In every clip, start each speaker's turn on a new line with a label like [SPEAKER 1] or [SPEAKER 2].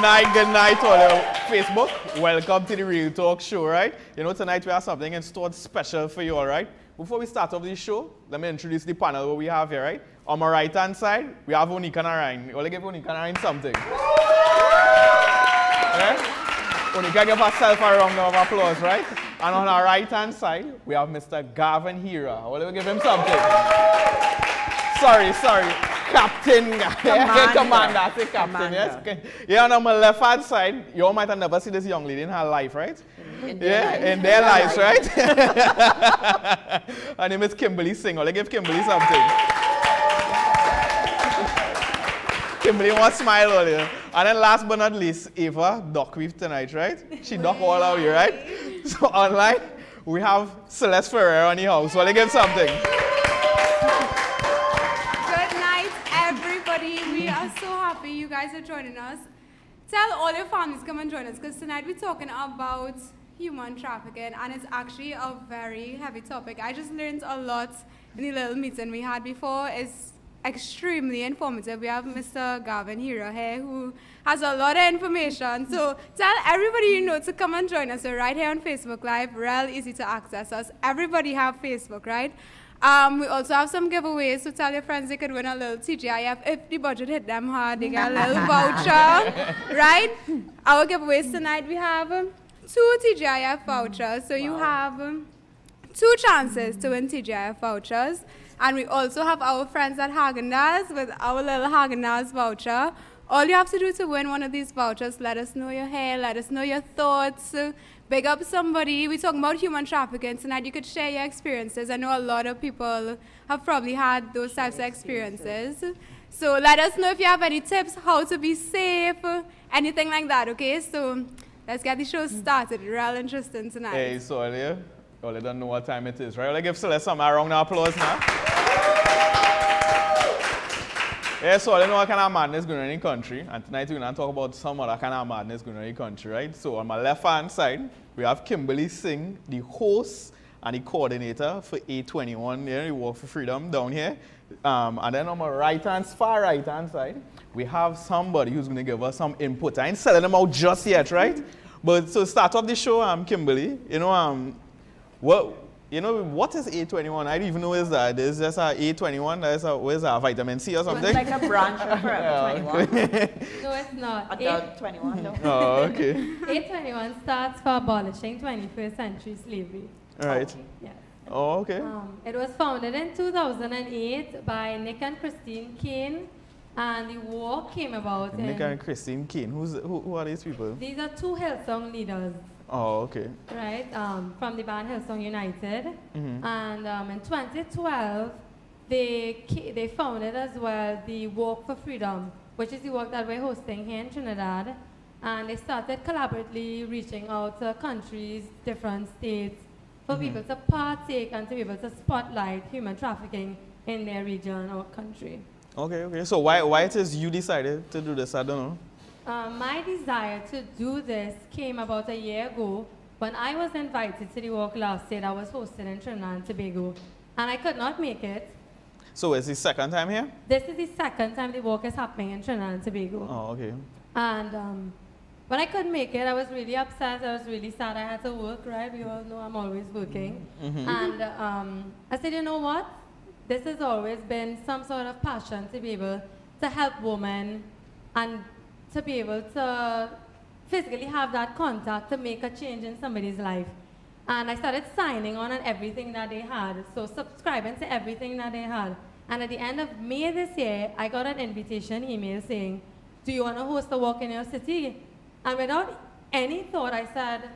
[SPEAKER 1] good night, all Facebook. Welcome to the Real Talk Show, right? You know, tonight we have something in store special for you, all right? Before we start off the show, let me introduce the panel that we have here, right? On my right-hand side, we have Onika and Ryan. You want to give Onika and Ryan something? Yeah? Onika, give herself a round of applause, right? And on our right-hand side, we have Mr. Gavin Hira. I want to give him something. Sorry. Captain. Commander. I say captain, yes? Okay. Yeah, and on my left-hand side, you all might have never seen this young lady in her life, right? In their lives, right? Her name is Kimberly Singh. I'll give Kimberly something. Kimberly wants to smile earlier. And then last but not least, Ava Duckweave tonight, right? She duck all out here, right? So online, we have Celeste Ferrer on the house. So I'll give something.
[SPEAKER 2] We are so happy you guys are joining us. Tell all your families to come and join us because tonight we're talking about human trafficking and it's actually a very heavy topic. I just learned a lot in the little meeting we had before. It's extremely informative. We have Mr. Gavin Hira here who has a lot of information. So tell everybody you know to come and join us. So right here on Facebook Live, real easy to access us. Everybody have Facebook, right? We also have some giveaways, so tell your friends they could win a little TGIF. If the budget hit them hard, they get a little voucher, right? Our giveaways tonight, we have 2 TGIF vouchers. So you have 2 chances to win TGIF vouchers. And we also have our friends at Häagen-Dazs with our little Häagen-Dazs voucher. All you have to do to win one of these vouchers, let us know your hair, let us know your thoughts. Big up somebody. We're talking about human trafficking. Tonight you could share your experiences. I know a lot of people have probably had those types of experiences. So let us know if you have any tips, how to be safe, anything like that, okay? So let's get the show started. Real interesting tonight.
[SPEAKER 1] Hey, so earlier, you don't know what time it is, right? Let's give Celeste some round of applause now. Yeah, so I know what kind of madness going on in the country, and tonight we're going to talk about some other kind of madness going on in the country, right? So on my left-hand side, we have Kimberly Singh, the host and the coordinator for A21, the Walk for Freedom down here. And then on my far right-hand side, we have somebody who's going to give us some input. I ain't selling them out just yet, right? But so start off the show, Kimberly, what is A21? I don't even know what is that. Is this a A21? What is that, vitamin C or something?
[SPEAKER 3] It's like a branch of Forever 21.
[SPEAKER 4] No, it's not.
[SPEAKER 3] Adult 21, no.
[SPEAKER 1] Oh, okay.
[SPEAKER 4] A21 starts for abolishing 21st century slavery.
[SPEAKER 1] Right.
[SPEAKER 3] Okay.
[SPEAKER 4] Yes.
[SPEAKER 1] Oh, okay.
[SPEAKER 4] It was founded in 2008 by Nick and Christine Kane, and the war came about
[SPEAKER 1] Nick and Christine Kane. Who are these people?
[SPEAKER 4] These are 2 Hillsong leaders.
[SPEAKER 1] Oh, okay.
[SPEAKER 4] Right, from the band Hillsong United.
[SPEAKER 1] Mm-hmm.
[SPEAKER 4] And in 2012, they founded as well the Walk for Freedom, which is the work that we're hosting here in Trinidad. And they started collaboratively reaching out to countries, different states, for people to partake and to be able to spotlight human trafficking in their region or country.
[SPEAKER 1] Okay. So why it is you decided to do this? I don't know.
[SPEAKER 4] My desire to do this came about a year ago when I was invited to the walk last year that was hosted in Trinidad and Tobago, and I could not make it.
[SPEAKER 1] So it's the second time here?
[SPEAKER 4] This is the second time the walk is happening in Trinidad and Tobago.
[SPEAKER 1] Oh, okay.
[SPEAKER 4] And when I couldn't make it, I was really upset. I was really sad. I had to work, right? We all know I'm always working.
[SPEAKER 1] Mm-hmm.
[SPEAKER 4] And I said, you know what? This has always been some sort of passion to be able to help women and to be able to physically have that contact to make a change in somebody's life. And I started signing on everything that they had, so subscribing to everything that they had. And at the end of May this year, I got an invitation email saying, do you want to host a walk in your city? And without any thought, I said,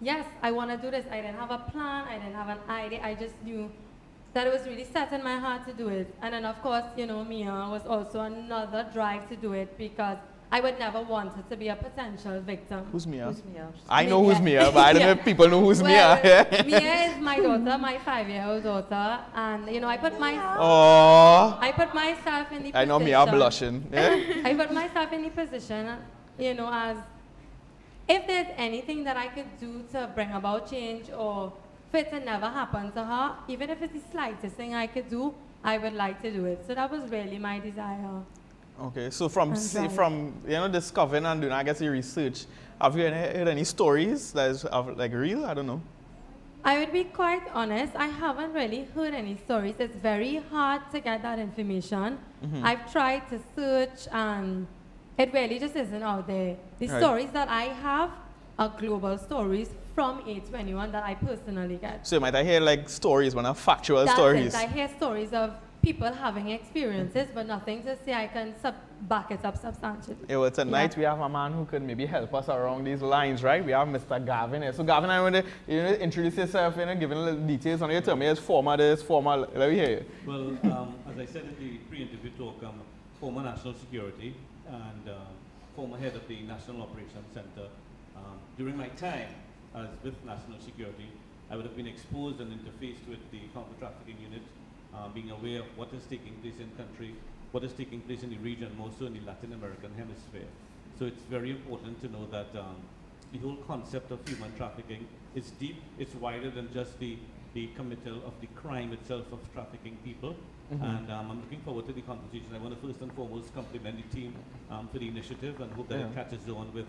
[SPEAKER 4] yes, I want to do this. I didn't have a plan, I didn't have an idea, I just knew that it was really set in my heart to do it. And then of course, Mia was also another drive to do it because I would never want it to be a potential victim.
[SPEAKER 1] Who's Mia?
[SPEAKER 3] Who's Mia?
[SPEAKER 1] I know who's Mia, but I don't know if people know who's Mia.
[SPEAKER 4] Mia is my daughter, my 5-year-old daughter, and I put myself in the position.
[SPEAKER 1] I know Mia blushing. Yeah?
[SPEAKER 4] I put myself in the position, as if there's anything that I could do to bring about change or for it to never happen to her, even if it's the slightest thing I could do, I would like to do it. So that was really my desire.
[SPEAKER 1] Okay, so from
[SPEAKER 4] And drive.
[SPEAKER 1] from discovering and doing, I guess, your research, have you heard any stories that is like real? I don't know.
[SPEAKER 4] I would be quite honest, I haven't really heard any stories. It's very hard to get that information. I've tried to search and it really just isn't out there. The
[SPEAKER 1] Right.
[SPEAKER 4] stories that I have are global stories from A21 that I personally get.
[SPEAKER 1] So you might hear like stories, one of factual
[SPEAKER 4] That's
[SPEAKER 1] stories.
[SPEAKER 4] it. I hear stories of people having experiences, but nothing to say I can back it up substantially.
[SPEAKER 1] Yeah, well, tonight
[SPEAKER 4] Yeah.
[SPEAKER 1] we have a man who could maybe help us around these lines, right? We have Mr. Gavin here. So Gavin, I want to introduce yourself, giving a little details on you. Tell me as former this, former, let me hear you.
[SPEAKER 5] Well, as I said in the pre-interview talk, I'm former national security and former head of the National Operations Center. During my time as with National Security, I would have been exposed and interfaced with the counter-trafficking unit, being aware of what is taking place in country, what is taking place in the region, more so in the Latin American hemisphere. So it's very important to know that the whole concept of human trafficking is deep, it's wider than just the committal of the crime itself of trafficking people. And I'm looking forward to the conversation. I want to first and foremost compliment the team for the initiative and hope that it catches on with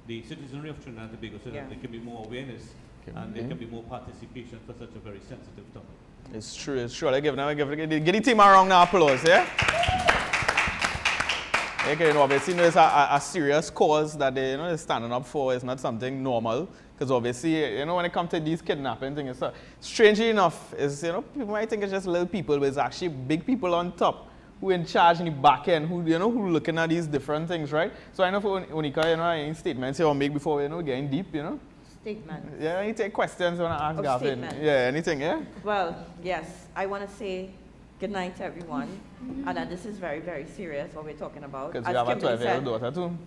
[SPEAKER 5] the citizenry of Trinidad and Tobago so that there can be more awareness and there can be more participation for such a very sensitive topic.
[SPEAKER 1] It's true, it's true. Give the team a round of applause, yeah? Okay, obviously, it's a serious cause that they're standing up for. It's not something normal. Because obviously, when it comes to these kidnapping things, strangely enough, people might think it's just little people, but it's actually big people on top who in charge in the back end, who looking at these different things, right? So I know for Unika, any statements you want to make before getting deep,
[SPEAKER 3] Statement.
[SPEAKER 1] Yeah, any take questions you want to ask
[SPEAKER 3] Of
[SPEAKER 1] Gavin?
[SPEAKER 3] statements.
[SPEAKER 1] Yeah, anything, yeah?
[SPEAKER 3] Well, yes, I want to say good night to everyone. And that this is very, very serious what we're talking about.
[SPEAKER 1] Because
[SPEAKER 3] As
[SPEAKER 1] you have a
[SPEAKER 3] Kimberly
[SPEAKER 1] 12-year-old
[SPEAKER 3] said,
[SPEAKER 1] daughter too.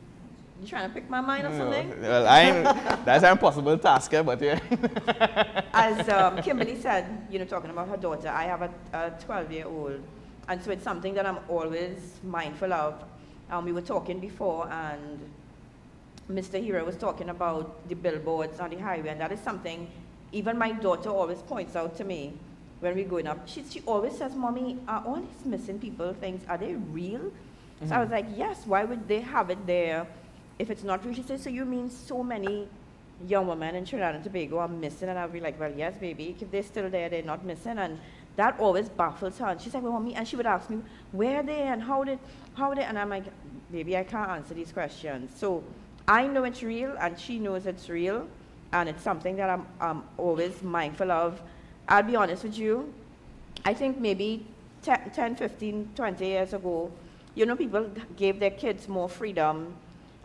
[SPEAKER 3] you trying to pick my mind or something?
[SPEAKER 1] Well, that's an impossible task, but yeah.
[SPEAKER 3] As Kimberly said, talking about her daughter, I have a 12-year-old. And so it's something that I'm always mindful of. We were talking before, and Mr. Hero was talking about the billboards on the highway, and that is something even my daughter always points out to me when we're going up. She always says, Mommy, are all these missing people things, are they real? So I was like, yes, why would they have it there if it's not real? She says, so you mean so many young women in Trinidad and Tobago are missing? And I'll be like, well, yes, baby, if they're still there, they're not missing. And that always baffles her. And she's like, well, Mommy, and she would ask me, where are they and how did, and I'm like, baby, I can't answer these questions. So I know it's real, and she knows it's real, and it's something that I'm always mindful of. I'll be honest with you, I think maybe 10, 15, 20 years ago, people gave their kids more freedom.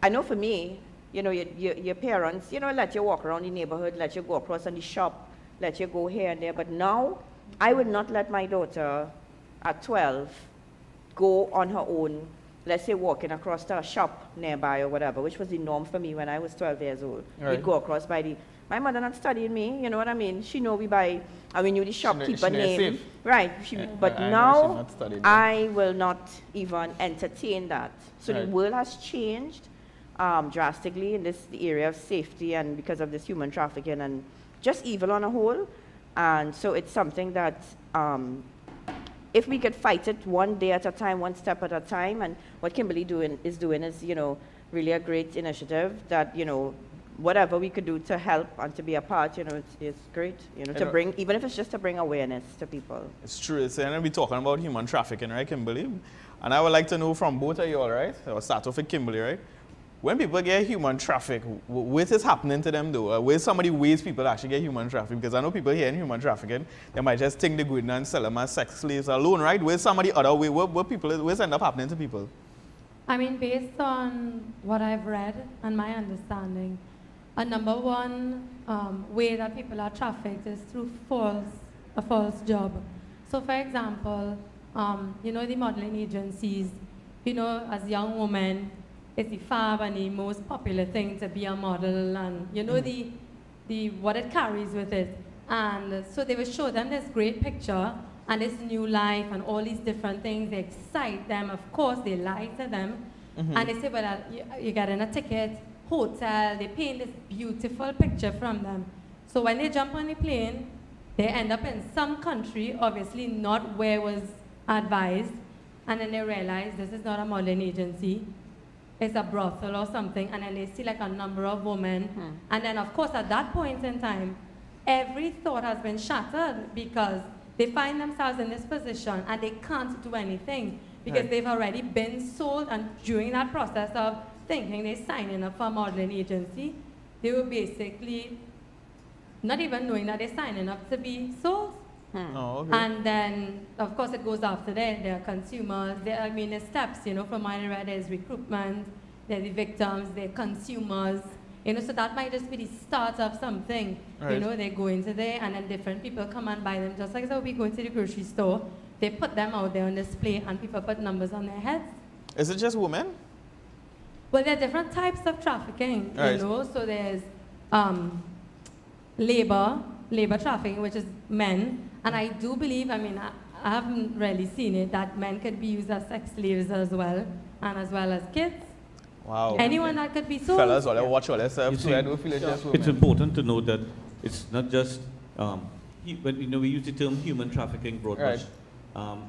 [SPEAKER 3] I know for me, your parents, let you walk around the neighborhood, let you go across on the shop, let you go here and there. But now, I would not let my daughter at 12 go on her own, let's say walking across to a shop nearby or whatever, which was the norm for me when I was 12 years old.
[SPEAKER 1] Right.
[SPEAKER 3] We'd go across by my mother not studying me, you know what I mean? She know we buy, and we knew the shopkeeper name.
[SPEAKER 1] Safe.
[SPEAKER 3] Right,
[SPEAKER 1] I know
[SPEAKER 3] but
[SPEAKER 1] she
[SPEAKER 3] now,
[SPEAKER 1] not studying me.
[SPEAKER 3] I will not even entertain that. So
[SPEAKER 1] Right.
[SPEAKER 3] the world has changed drastically in the area of safety and because of this human trafficking and just evil on a whole. And so it's something that if we could fight it one day at a time, one step at a time, and what Kimberly is doing is, really a great initiative that, whatever we could do to help and to be a part, it's great, to bring, even if it's just to bring awareness to people.
[SPEAKER 1] It's true. We're talking about human trafficking, right, Kimberly? And I would like to know from both of you all, right? I'll start off with Kimberly, right? When people get human traffic, what is happening to them though? Where some of the ways people actually get human traffic? Because I know people here in human trafficking, they might just think they're good and sell them as sex slaves alone, right? Where's some of the other way? What's end up happening to people?
[SPEAKER 4] I mean, based on what I've read and my understanding, a number one way that people are trafficked is through a false job. So for example, the modeling agencies, as young women, it's the fab and the most popular thing to be a model, and the what it carries with it. And so they will show them this great picture and this new life and all these different things. They excite them. Of course, they lie to them. And they say, well, you get in a ticket, hotel, they paint this beautiful picture from them. So when they jump on the plane, they end up in some country, obviously not where was advised, and then they realize this is not a modeling agency, it's a brothel or something, and then they see like a number of women, and then of course at that point in time, every thought has been shattered because they find themselves in this position and they can't do anything because they've already been sold, and during that process of thinking they're signing up for a modeling agency, they were basically not even knowing that they're signing up to be sold.
[SPEAKER 1] Oh, okay.
[SPEAKER 4] And then, of course, it goes after that. There are consumers. I mean, there's steps, you know, from what I read, there's recruitment, there's the victims, there are consumers. You know, so that might just be the start of something.
[SPEAKER 1] Right.
[SPEAKER 4] You know, they go into there, and then different people come and buy them. Just like so we go into the grocery store, they put them out there on display, and people put numbers on their heads.
[SPEAKER 1] Is it just women?
[SPEAKER 4] Well, there are different types of trafficking,
[SPEAKER 1] Right.
[SPEAKER 4] you know. So there's labor trafficking, which is men. And I do believe, I mean, I haven't really seen it, that men could be used as sex slaves as well, and as well as kids.
[SPEAKER 1] Wow.
[SPEAKER 4] Anyone that could be sold.
[SPEAKER 1] Fellas, all watch all yourself,
[SPEAKER 5] You
[SPEAKER 1] so
[SPEAKER 5] see,
[SPEAKER 1] I don't feel it's just women.
[SPEAKER 5] It's important to note that it's not just, when you know, we use the term human trafficking broad brush.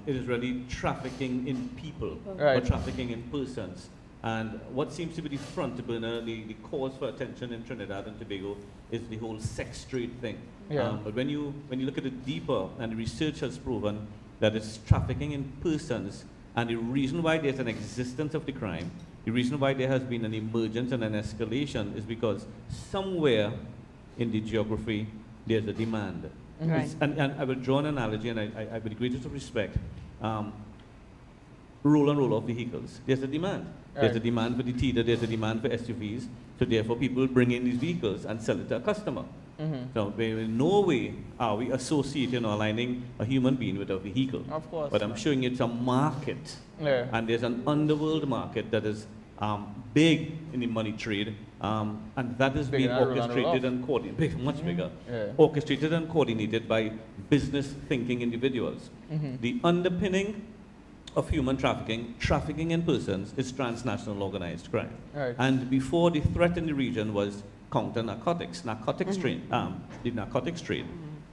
[SPEAKER 5] It is really trafficking in people, or trafficking in persons. And what seems to be the front burner, the cause for attention in Trinidad and Tobago is the whole sex trade thing. But when you look at it deeper, and the research has proven that it's trafficking in persons, and the reason why there's an existence of the crime, the reason why there has been an emergence and an escalation is because somewhere in the geography there's a demand.
[SPEAKER 3] Right.
[SPEAKER 5] And I will draw an analogy, and I with the greatest of respect, roll and roll off vehicles. There's a demand. There's a demand for the teeter, there's a demand for SUVs, so therefore people bring in these vehicles and sell it to a customer. So in no way are we associating or aligning a human being with a vehicle.
[SPEAKER 1] Of course.
[SPEAKER 5] But I'm showing you it's a market. And there's an underworld market that is big in the money trade, and that is being orchestrated and coordinated, much bigger, orchestrated and coordinated by business thinking individuals. The underpinning of human trafficking, trafficking in persons, is transnational organized crime. And before, the threat in the region was counter narcotics, trade, the narcotics trade.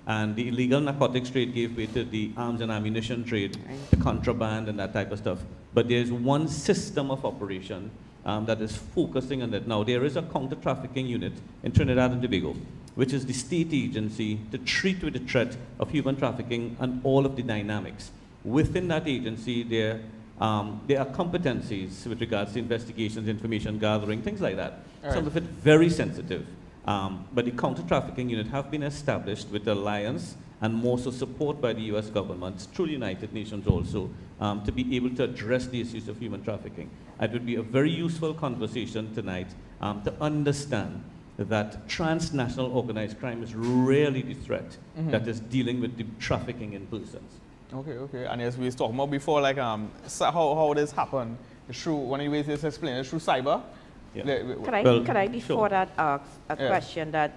[SPEAKER 5] And the illegal narcotics trade gave way to the arms and ammunition trade, the contraband and that type of stuff. But there's one system of operation that is focusing on that. Now, there is a counter-trafficking unit in Trinidad and Tobago, which is the state agency to treat with the threat of human trafficking and all of the dynamics. Within that agency, there are competencies with regards to investigations, information gathering, things like that. Some of it very sensitive. But the counter-trafficking unit have been established with alliance and more so support by the US government, through the United Nations also, to be able to address the issues of human trafficking. It would be a very useful conversation tonight to understand that transnational organized crime is really the threat that is dealing with the trafficking in persons.
[SPEAKER 1] Okay. And as we was talking about before, like how this happened, it's through, one of the ways it's explained, it's through cyber.
[SPEAKER 3] Could I before that ask a question that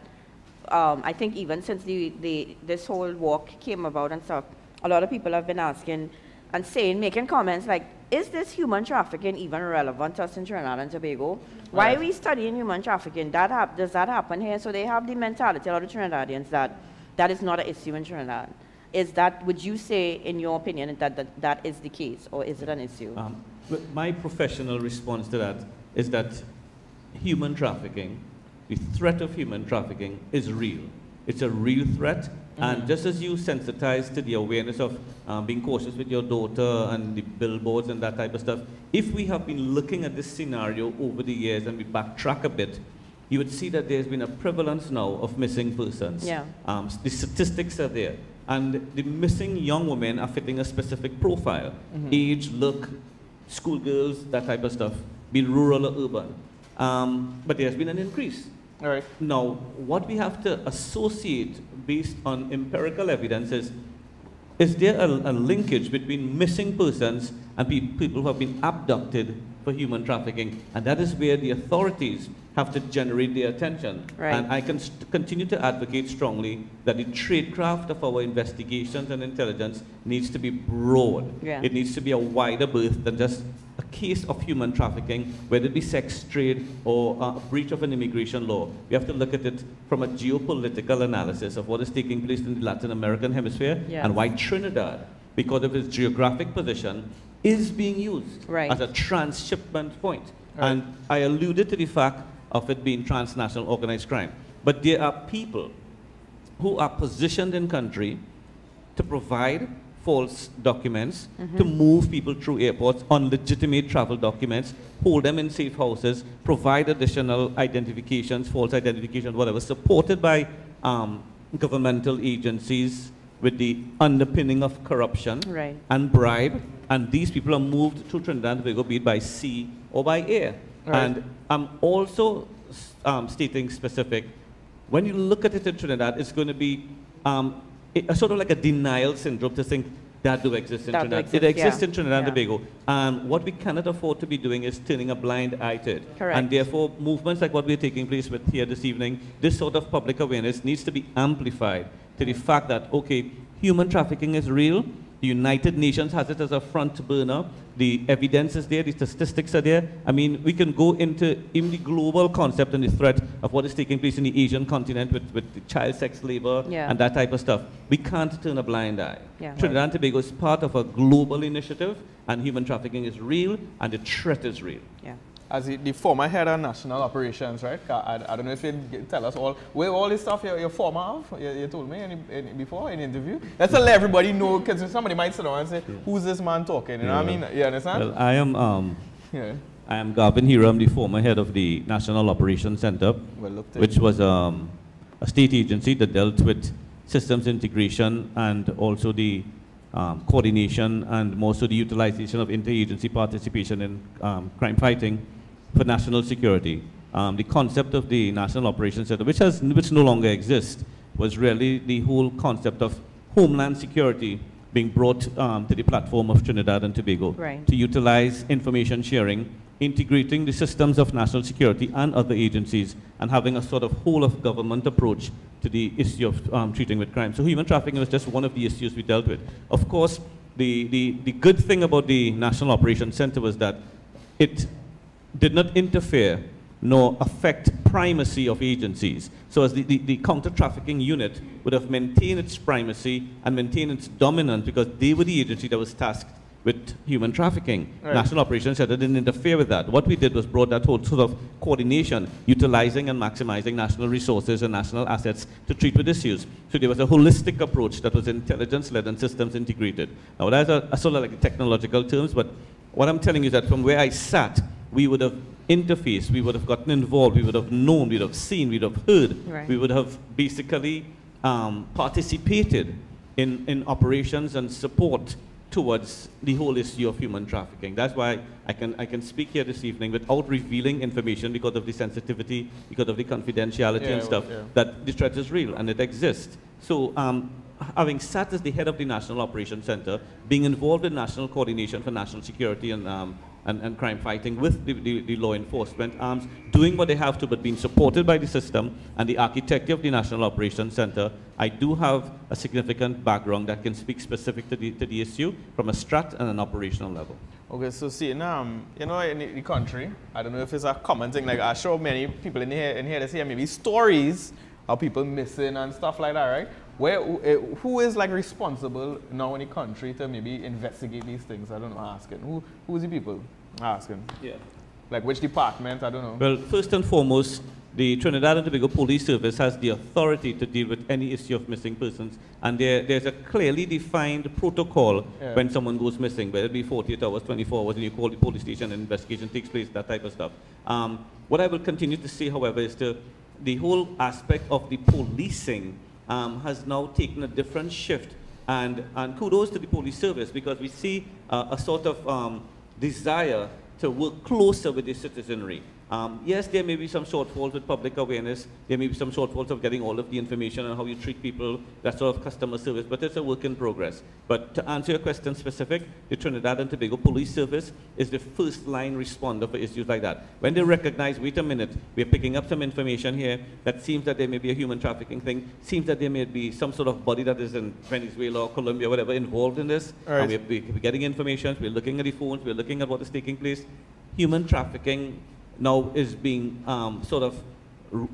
[SPEAKER 3] I think even since this whole walk came about and stuff, a lot of people have been asking and saying, making comments like, is this human trafficking even relevant to us in Trinidad and Tobago? Why are we studying human trafficking? Does that happen here? So they have the mentality, a lot of Trinidadians, that is not an issue in Trinidad. Is that, would you say, in your opinion, that is the case, or is it an issue?
[SPEAKER 5] My professional response to that is that human trafficking, the threat of human trafficking is real. It's a real threat, and just as you sensitize to the awareness of being cautious with your daughter and the billboards and that type of stuff, if we have been looking at this scenario over the years and we backtrack a bit, you would see that there's been a prevalence now of missing persons. The statistics are there. And the missing young women are fitting a specific profile. Age, look, schoolgirls, that type of stuff, be it rural or urban. But there's been an increase. Now, what we have to associate based on empirical evidence is there a linkage between missing persons and people who have been abducted for human trafficking? And that is where the authorities have to generate their attention. And I can continue to advocate strongly that the tradecraft of our investigations and intelligence needs to be broad. It needs to be a wider berth than just a case of human trafficking, whether it be sex trade or a breach of an immigration law. We have to look at it from a geopolitical analysis of what is taking place in the Latin American hemisphere and why Trinidad, because of its geographic position, is being used as a transshipment point. And I alluded to the fact of it being transnational organized crime. But there are people who are positioned in country to provide false documents, to move people through airports on legitimate travel documents, hold them in safe houses, provide additional identifications, false identifications, whatever, supported by governmental agencies with the underpinning of corruption and bribe. And these people are moved to Trinidad and Tobago, be it by sea or by air. And I'm also stating specific, when you look at it in Trinidad, it's going to be sort of like a denial syndrome to think that do exist in Trinidad. It exists in Trinidad and Tobago. And what we cannot afford to be doing is turning a blind eye to it. And therefore, movements like what we're taking place with here this evening, this sort of public awareness needs to be amplified to the fact that, okay, human trafficking is real. The United Nations has it as a front burner. The evidence is there, the statistics are there. I mean, we can go into even the global concept and the threat of what is taking place in the Asian continent with the child sex labor and that type of stuff. We can't turn a blind eye. Trinidad and Tobago is part of a global initiative, and human trafficking is real, and the threat is real.
[SPEAKER 1] As the former head of national operations, right? I don't know if you tell us where all this stuff you're former of, you told me before in the interview. Let's let everybody know, because somebody might sit down and say, who's this man talking? You know what I mean? You understand?
[SPEAKER 5] Well, I am Gavin Hiram, the former head of the National Operations Center, which was a state agency that dealt with systems integration and also the coordination and more so the utilization of interagency participation in crime fighting for national security. The concept of the National Operations Center, which no longer exists, was really the whole concept of homeland security being brought to the platform of Trinidad and Tobago to utilize information sharing, integrating the systems of national security and other agencies, and having a sort of whole of government approach to the issue of treating with crime. So human trafficking was just one of the issues we dealt with. Of course, the good thing about the National Operations Center was that it did not interfere nor affect primacy of agencies. So as the counter-trafficking unit would have maintained its primacy and maintained its dominance because they were the agency that was tasked with human trafficking. National Operations Center didn't interfere with that. What we did was brought that whole sort of coordination, utilizing and maximizing national resources and national assets to treat with issues. So there was a holistic approach that was intelligence-led and systems integrated. Now that's a sort of like technological terms, but what I'm telling you is that from where I sat, we would have interfaced, we would have gotten involved, we would have known, we would have seen, we would have heard, we would have basically participated in operations and support towards the whole issue of human trafficking. That's why I can speak here this evening without revealing information because of the sensitivity, because of the confidentiality and stuff, that the threat is real and it exists. So having sat as the head of the National Operations Center, being involved in national coordination for national security and crime fighting with the law enforcement arms, doing what they have to, but being supported by the system and the architecture of the National Operations Center, I do have a significant background that can speak specific to the issue from a strat and an operational level.
[SPEAKER 1] Okay, so see, you know, in the country, I don't know if it's a common thing, like I'm sure many people in here they say maybe stories of people missing and stuff like that, right? Who is like responsible now in the country to maybe investigate these things? I don't know, asking. Who's the people asking? Like which department? I don't know.
[SPEAKER 5] Well, first and foremost, the Trinidad and Tobago Police Service has the authority to deal with any issue of missing persons. And there's a clearly defined protocol when someone goes missing, whether it be 48 hours, 24 hours, and you call the police station and investigation takes place, that type of stuff. What I will continue to say, however, is the whole aspect of the policing has now taken a different shift, and kudos to the police service, because we see a sort of desire to work closer with the citizenry. Yes, there may be some shortfalls with public awareness, there may be some shortfalls of getting all of the information on how you treat people, that sort of customer service, but it's a work in progress. But to answer your question specific, the Trinidad and Tobago Police Service is the first line responder for issues like that. When they recognize, wait a minute, we're picking up some information here that seems that there may be a human trafficking thing, seems that there may be some sort of body that is in Venezuela or Colombia, whatever, involved in this, and we're getting information, we're looking at the phones, we're looking at what is taking place. Human trafficking now is being sort of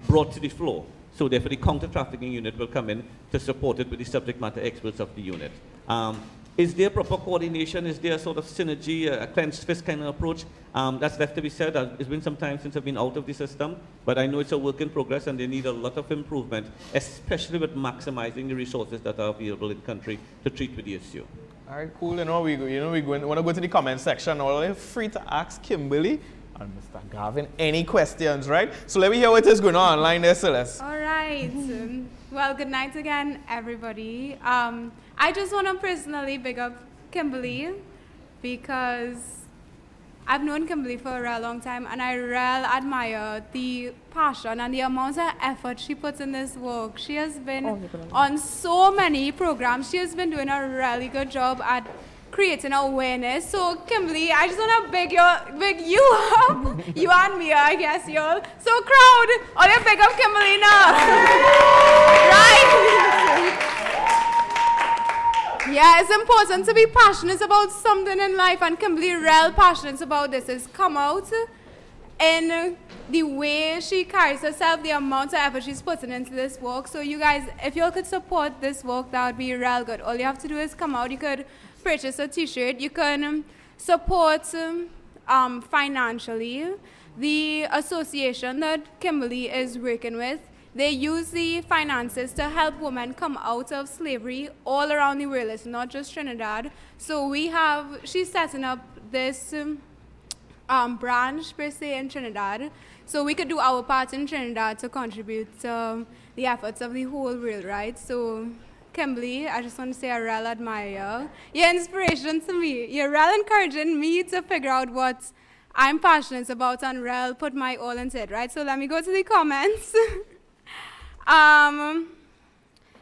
[SPEAKER 5] brought to the floor. So therefore the counter-trafficking unit will come in to support it with the subject matter experts of the unit. Is there proper coordination? Is there a sort of synergy, a clenched fist kind of approach? That's left to be said. It's been some time since I've been out of the system, but I know it's a work in progress and they need a lot of improvement, especially with maximizing the resources that are available in the country to treat with the issue.
[SPEAKER 1] All right, cool. We want to go to the comment section. All free to ask Kimberly and Mr. Gavin any questions, right? So let me hear what is going on online there, Celeste.
[SPEAKER 2] All right. Well, good night again, everybody. I just want to personally big up Kimberly because I've known Kimberly for a real long time, and I really admire the passion and the amount of effort she puts in this work. She has been on so many programs. She has been doing a really good job at creating awareness. So Kimberly, I just want to big you up, you and me, I guess, y'all. So crowd, all you big up Kimberly now. Right? Yeah, it's important to be passionate about something in life, and Kimberly real passionate about this is come out in the way she carries herself, the amount of effort she's putting into this work. So you guys, if you all could support this work, that would be real good. All you have to do is come out. You could purchase a t-shirt. You can support financially the association that Kimberly is working with. They use the finances to help women come out of slavery all around the world. It's not just Trinidad. So she's setting up this branch per se in Trinidad. So we could do our part in Trinidad to contribute to the efforts of the whole world, right? So Kimberly, I just want to say I really admire you. You're inspiration to me. You're really encouraging me to figure out what I'm passionate about and really put my all into it, right? So let me go to the comments.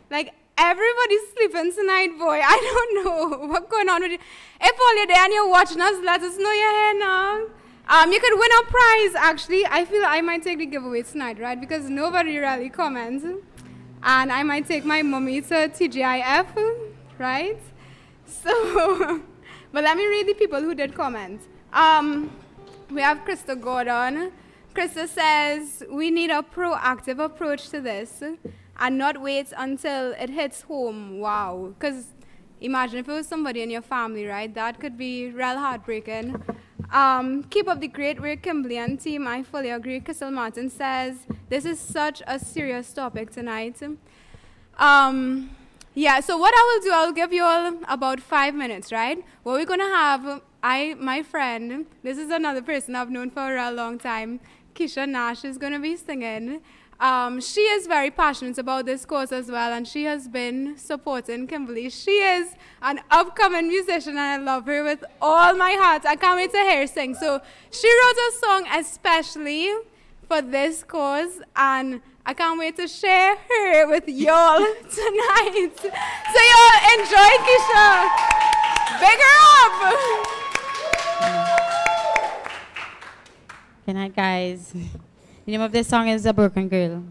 [SPEAKER 2] Like everybody's sleeping tonight, boy. I don't know what's going on with you. If all you're there and you're watching us, let us know you're here now. You could win a prize, actually. I feel I might take the giveaway tonight, right? Because nobody really comments. And I might take my mommy to TGIF, right? So, but let me read the people who did comment. We have Krista Gordon. Krista says, we need a proactive approach to this and not wait until it hits home. Wow. Because imagine if it was somebody in your family, right? That could be real heartbreaking. Keep up the great work, Kimberly and team. I fully agree. Crystal Martin says, this is such a serious topic tonight. Yeah, so what I will do, I'll give you all about 5 minutes, right? What we're going to have, my friend, this is another person I've known for a real long time, Keisha Nash is going to be singing. She is very passionate about this cause as well, and she has been supporting Kimberly. She is an upcoming musician, and I love her with all my heart. I can't wait to hear her sing. So she wrote a song especially for this cause, and I can't wait to share her with y'all tonight. So y'all enjoy Keisha. Big her up.
[SPEAKER 6] Good night, guys. The name of this song is A Broken Girl.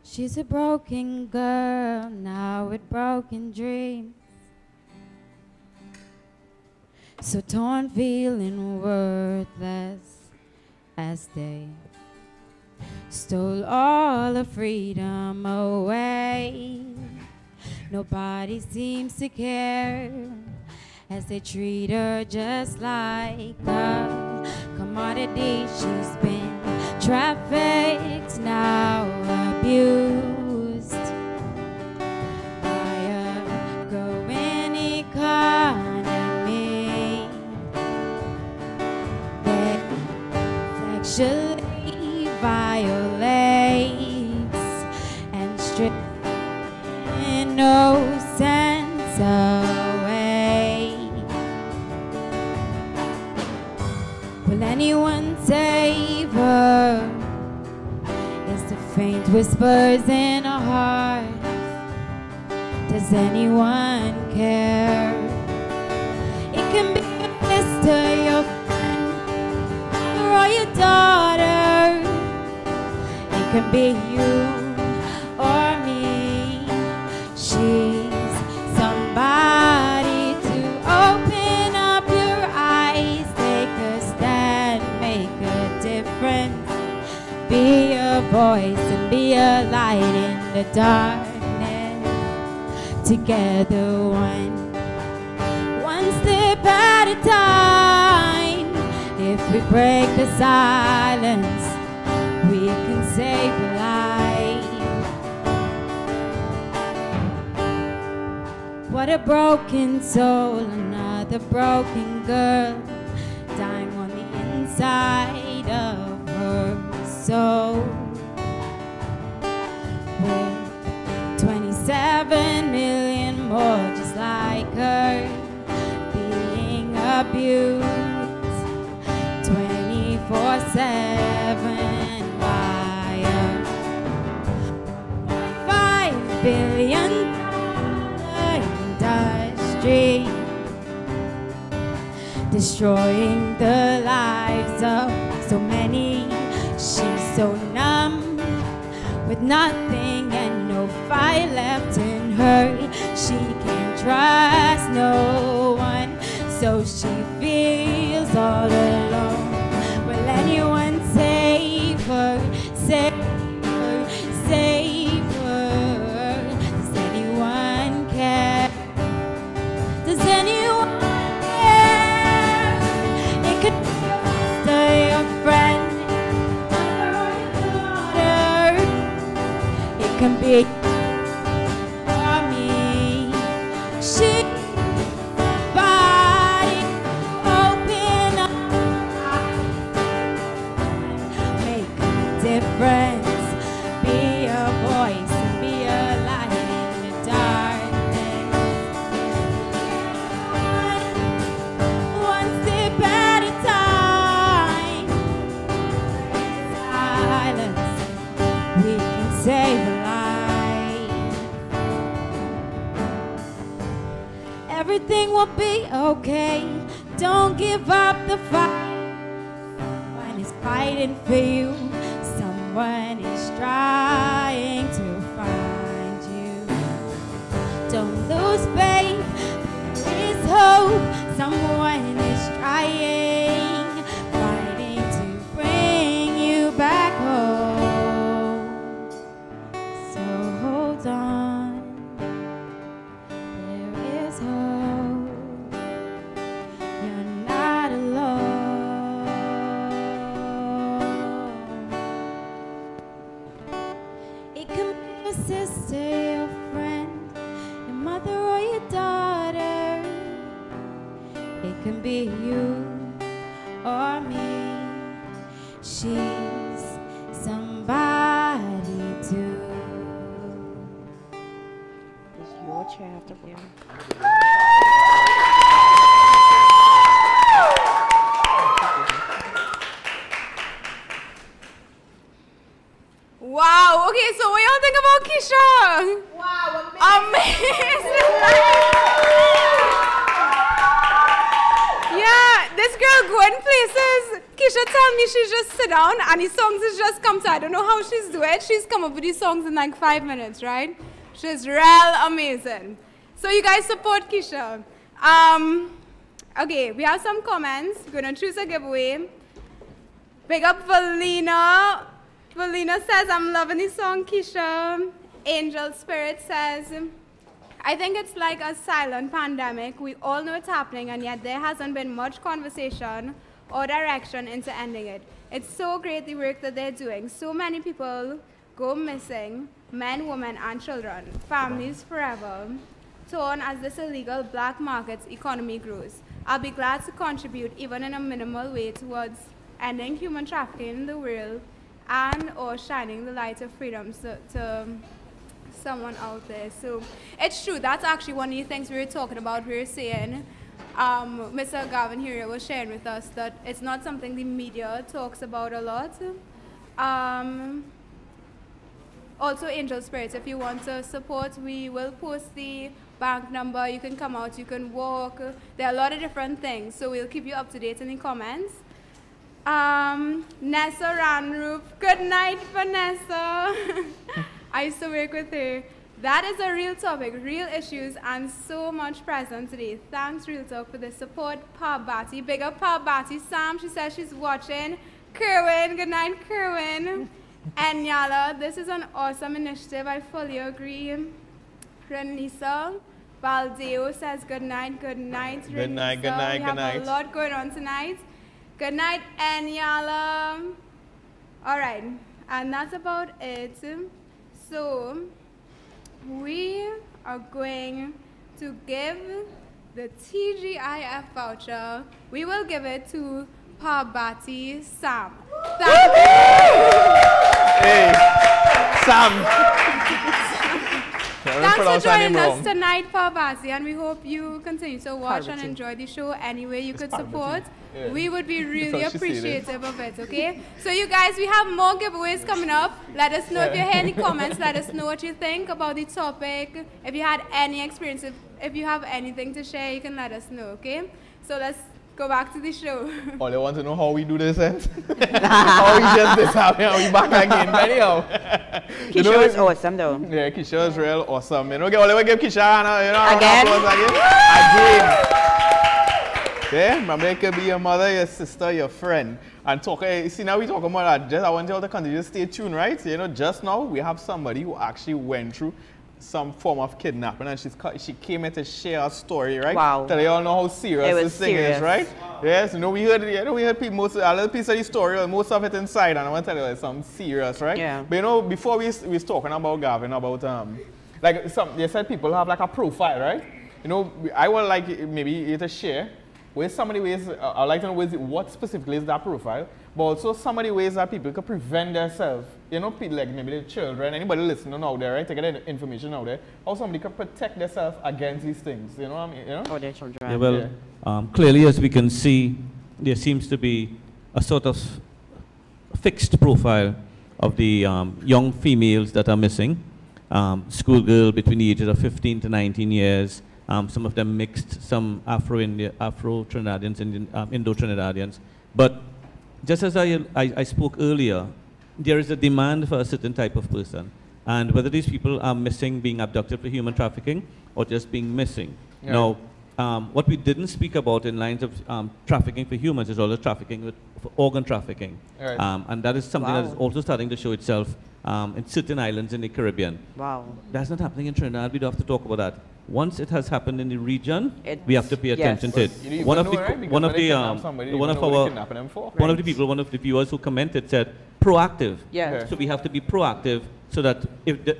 [SPEAKER 6] She's a broken girl now with broken dreams. So torn, feeling worthless as they stole all her freedom away. Nobody seems to care as they treat her just like a commodity. She's been trafficked, now abused by a growing economy that sexually violates and strips innocence away. Will anyone save her? Is the faint whispers in her heart. Does anyone care? It can be your sister, your friend, or your daughter. It can be you or me. She's some voice and be a light in the darkness. Together one step at a time. If we break the silence, we can save a life. What a broken soul, another broken girl, dying on the inside of her soul. With 27 million more just like her, being abused 24/7 by a $5 billion industry, destroying the lives of so many. She's so numb with nothing and no fight left in her. She can't trust no one, so she feels all alone. Will anyone save her? Save her, save her. Does anyone care? Does anyone care? It could be your sister, your friend, mother or your daughter. It can be for me. She somebody open up eyes, make a difference, be a voice and be a light in the darkness. One step at a time. Silence, we can save a life. Everything will be okay. Don't give up the fight. Someone is fighting for you. Someone is trying to find you. Don't lose faith. There is hope. Someone is trying, fighting to bring you back home. So hold on. There is hope. You're not alone. It can be your sister, your friend, your mother or your daughter. It can be you or me. She's somebody too.
[SPEAKER 3] Does your chair have to be?
[SPEAKER 2] Wow, okay, so what y'all think about Keisha?
[SPEAKER 3] Wow,
[SPEAKER 2] Amazing! Yeah, this girl going places. Keisha tell me she just sit down and the songs is just come to. I don't know how she's doing it. She's come up with these songs in like 5 minutes, right? She's real amazing. So you guys support Keisha. Okay, we have some comments. We're gonna choose a giveaway. Big up Valina. Valina says, I'm loving this song, Keisha. Angel Spirit says, I think it's like a silent pandemic. We all know it's happening, and yet there hasn't been much conversation or direction into ending it. It's so great the work that they're doing. So many people go missing, men, women, and children. Families forever torn as this illegal black market's economy grows. I'll be glad to contribute, even in a minimal way, towards ending human trafficking in the world and or shining the light of freedom to someone out there. So it's true. That's actually one of the things we were talking about. We were saying, Mr. Gavin here was sharing with us that it's not something the media talks about a lot. Also, Angel Spirits, if you want to support, we will post the bank number. You can come out, you can walk. There are a lot of different things, so we'll keep you up to date in the comments. Nessa Ranrup, good night, Vanessa. I used to work with her. That is a real topic, real issues, and so much present today. Thanks, Real Talk, for the support. Pa Batty, big up Pa Batty. Sam, she says she's watching. Kerwin, good night, Kerwin. And Yala, this is an awesome initiative. I fully agree. Renisa Baldeo says good night, good night.
[SPEAKER 1] Good night, good night,
[SPEAKER 2] we
[SPEAKER 1] good night.
[SPEAKER 2] have a lot going on tonight. Good night, Anyala. All right, and that's about it. So we are going to give the TGIF voucher. We will give it to Pabati Sam.
[SPEAKER 1] Hey, Sam.
[SPEAKER 2] Thanks for joining us tonight, Pabati, and we hope you continue to watch and enjoy the show any way you could support. Yeah. We would be really appreciative of it, okay? So you guys, we have more giveaways coming up. Let us know if you hear any comments. Let us know what you think about the topic. If you had any experience, if you have anything to share, you can let us know, okay? So let's go back to the show.
[SPEAKER 1] All you want to know how we do this, eh? How we just this happen, how we back again. Anyhow.
[SPEAKER 3] Keisha is awesome though.
[SPEAKER 1] Yeah, Keisha is real awesome. You know, all give Keisha
[SPEAKER 3] again.
[SPEAKER 1] Again. Yeah, remember it could be your mother, your sister, your friend. And talk, see now we talk about that. Just I want you all to continue to stay tuned, right? You know, just now we have somebody who actually went through some form of kidnapping, and she came here to share her story, right?
[SPEAKER 3] Wow.
[SPEAKER 1] Tell you all know how serious this thing is, right? Yes, you know, we heard people, a little piece of the story, most of it inside, and I want to tell you it's something serious, right?
[SPEAKER 3] Yeah.
[SPEAKER 1] But you know, before we was talking about Gavin, about like they said people have like a profile, right? You know, I would like maybe you to share with some of the ways, I'd like to know what specifically is that profile, but also some of the ways that people could prevent themselves. You know, people like maybe the children, anybody listening out there, right, to get information out there, how somebody can protect themselves against these things. You know what I mean? You know?
[SPEAKER 3] Oh, their children.
[SPEAKER 5] Yeah, well, clearly as we can see, there seems to be a sort of fixed profile of the young females that are missing. Schoolgirl between the ages of 15 to 19 years. Some of them mixed, some Afro-Trinidadians, Indo-Trinidadians. But just as I spoke earlier, there is a demand for a certain type of person. And whether these people are missing, being abducted for human trafficking, or just being missing. Yeah. Now, what we didn't speak about in lines of trafficking for humans is also trafficking for organ trafficking. Right. And that is something that is also starting to show itself in certain islands in the Caribbean.
[SPEAKER 3] Wow.
[SPEAKER 5] That's not happening in Trinidad. We don't have to talk about that. Once it has happened in the region, we have to pay attention to it. One of the viewers who commented said proactive.
[SPEAKER 3] Yeah.
[SPEAKER 5] So we have to be proactive so that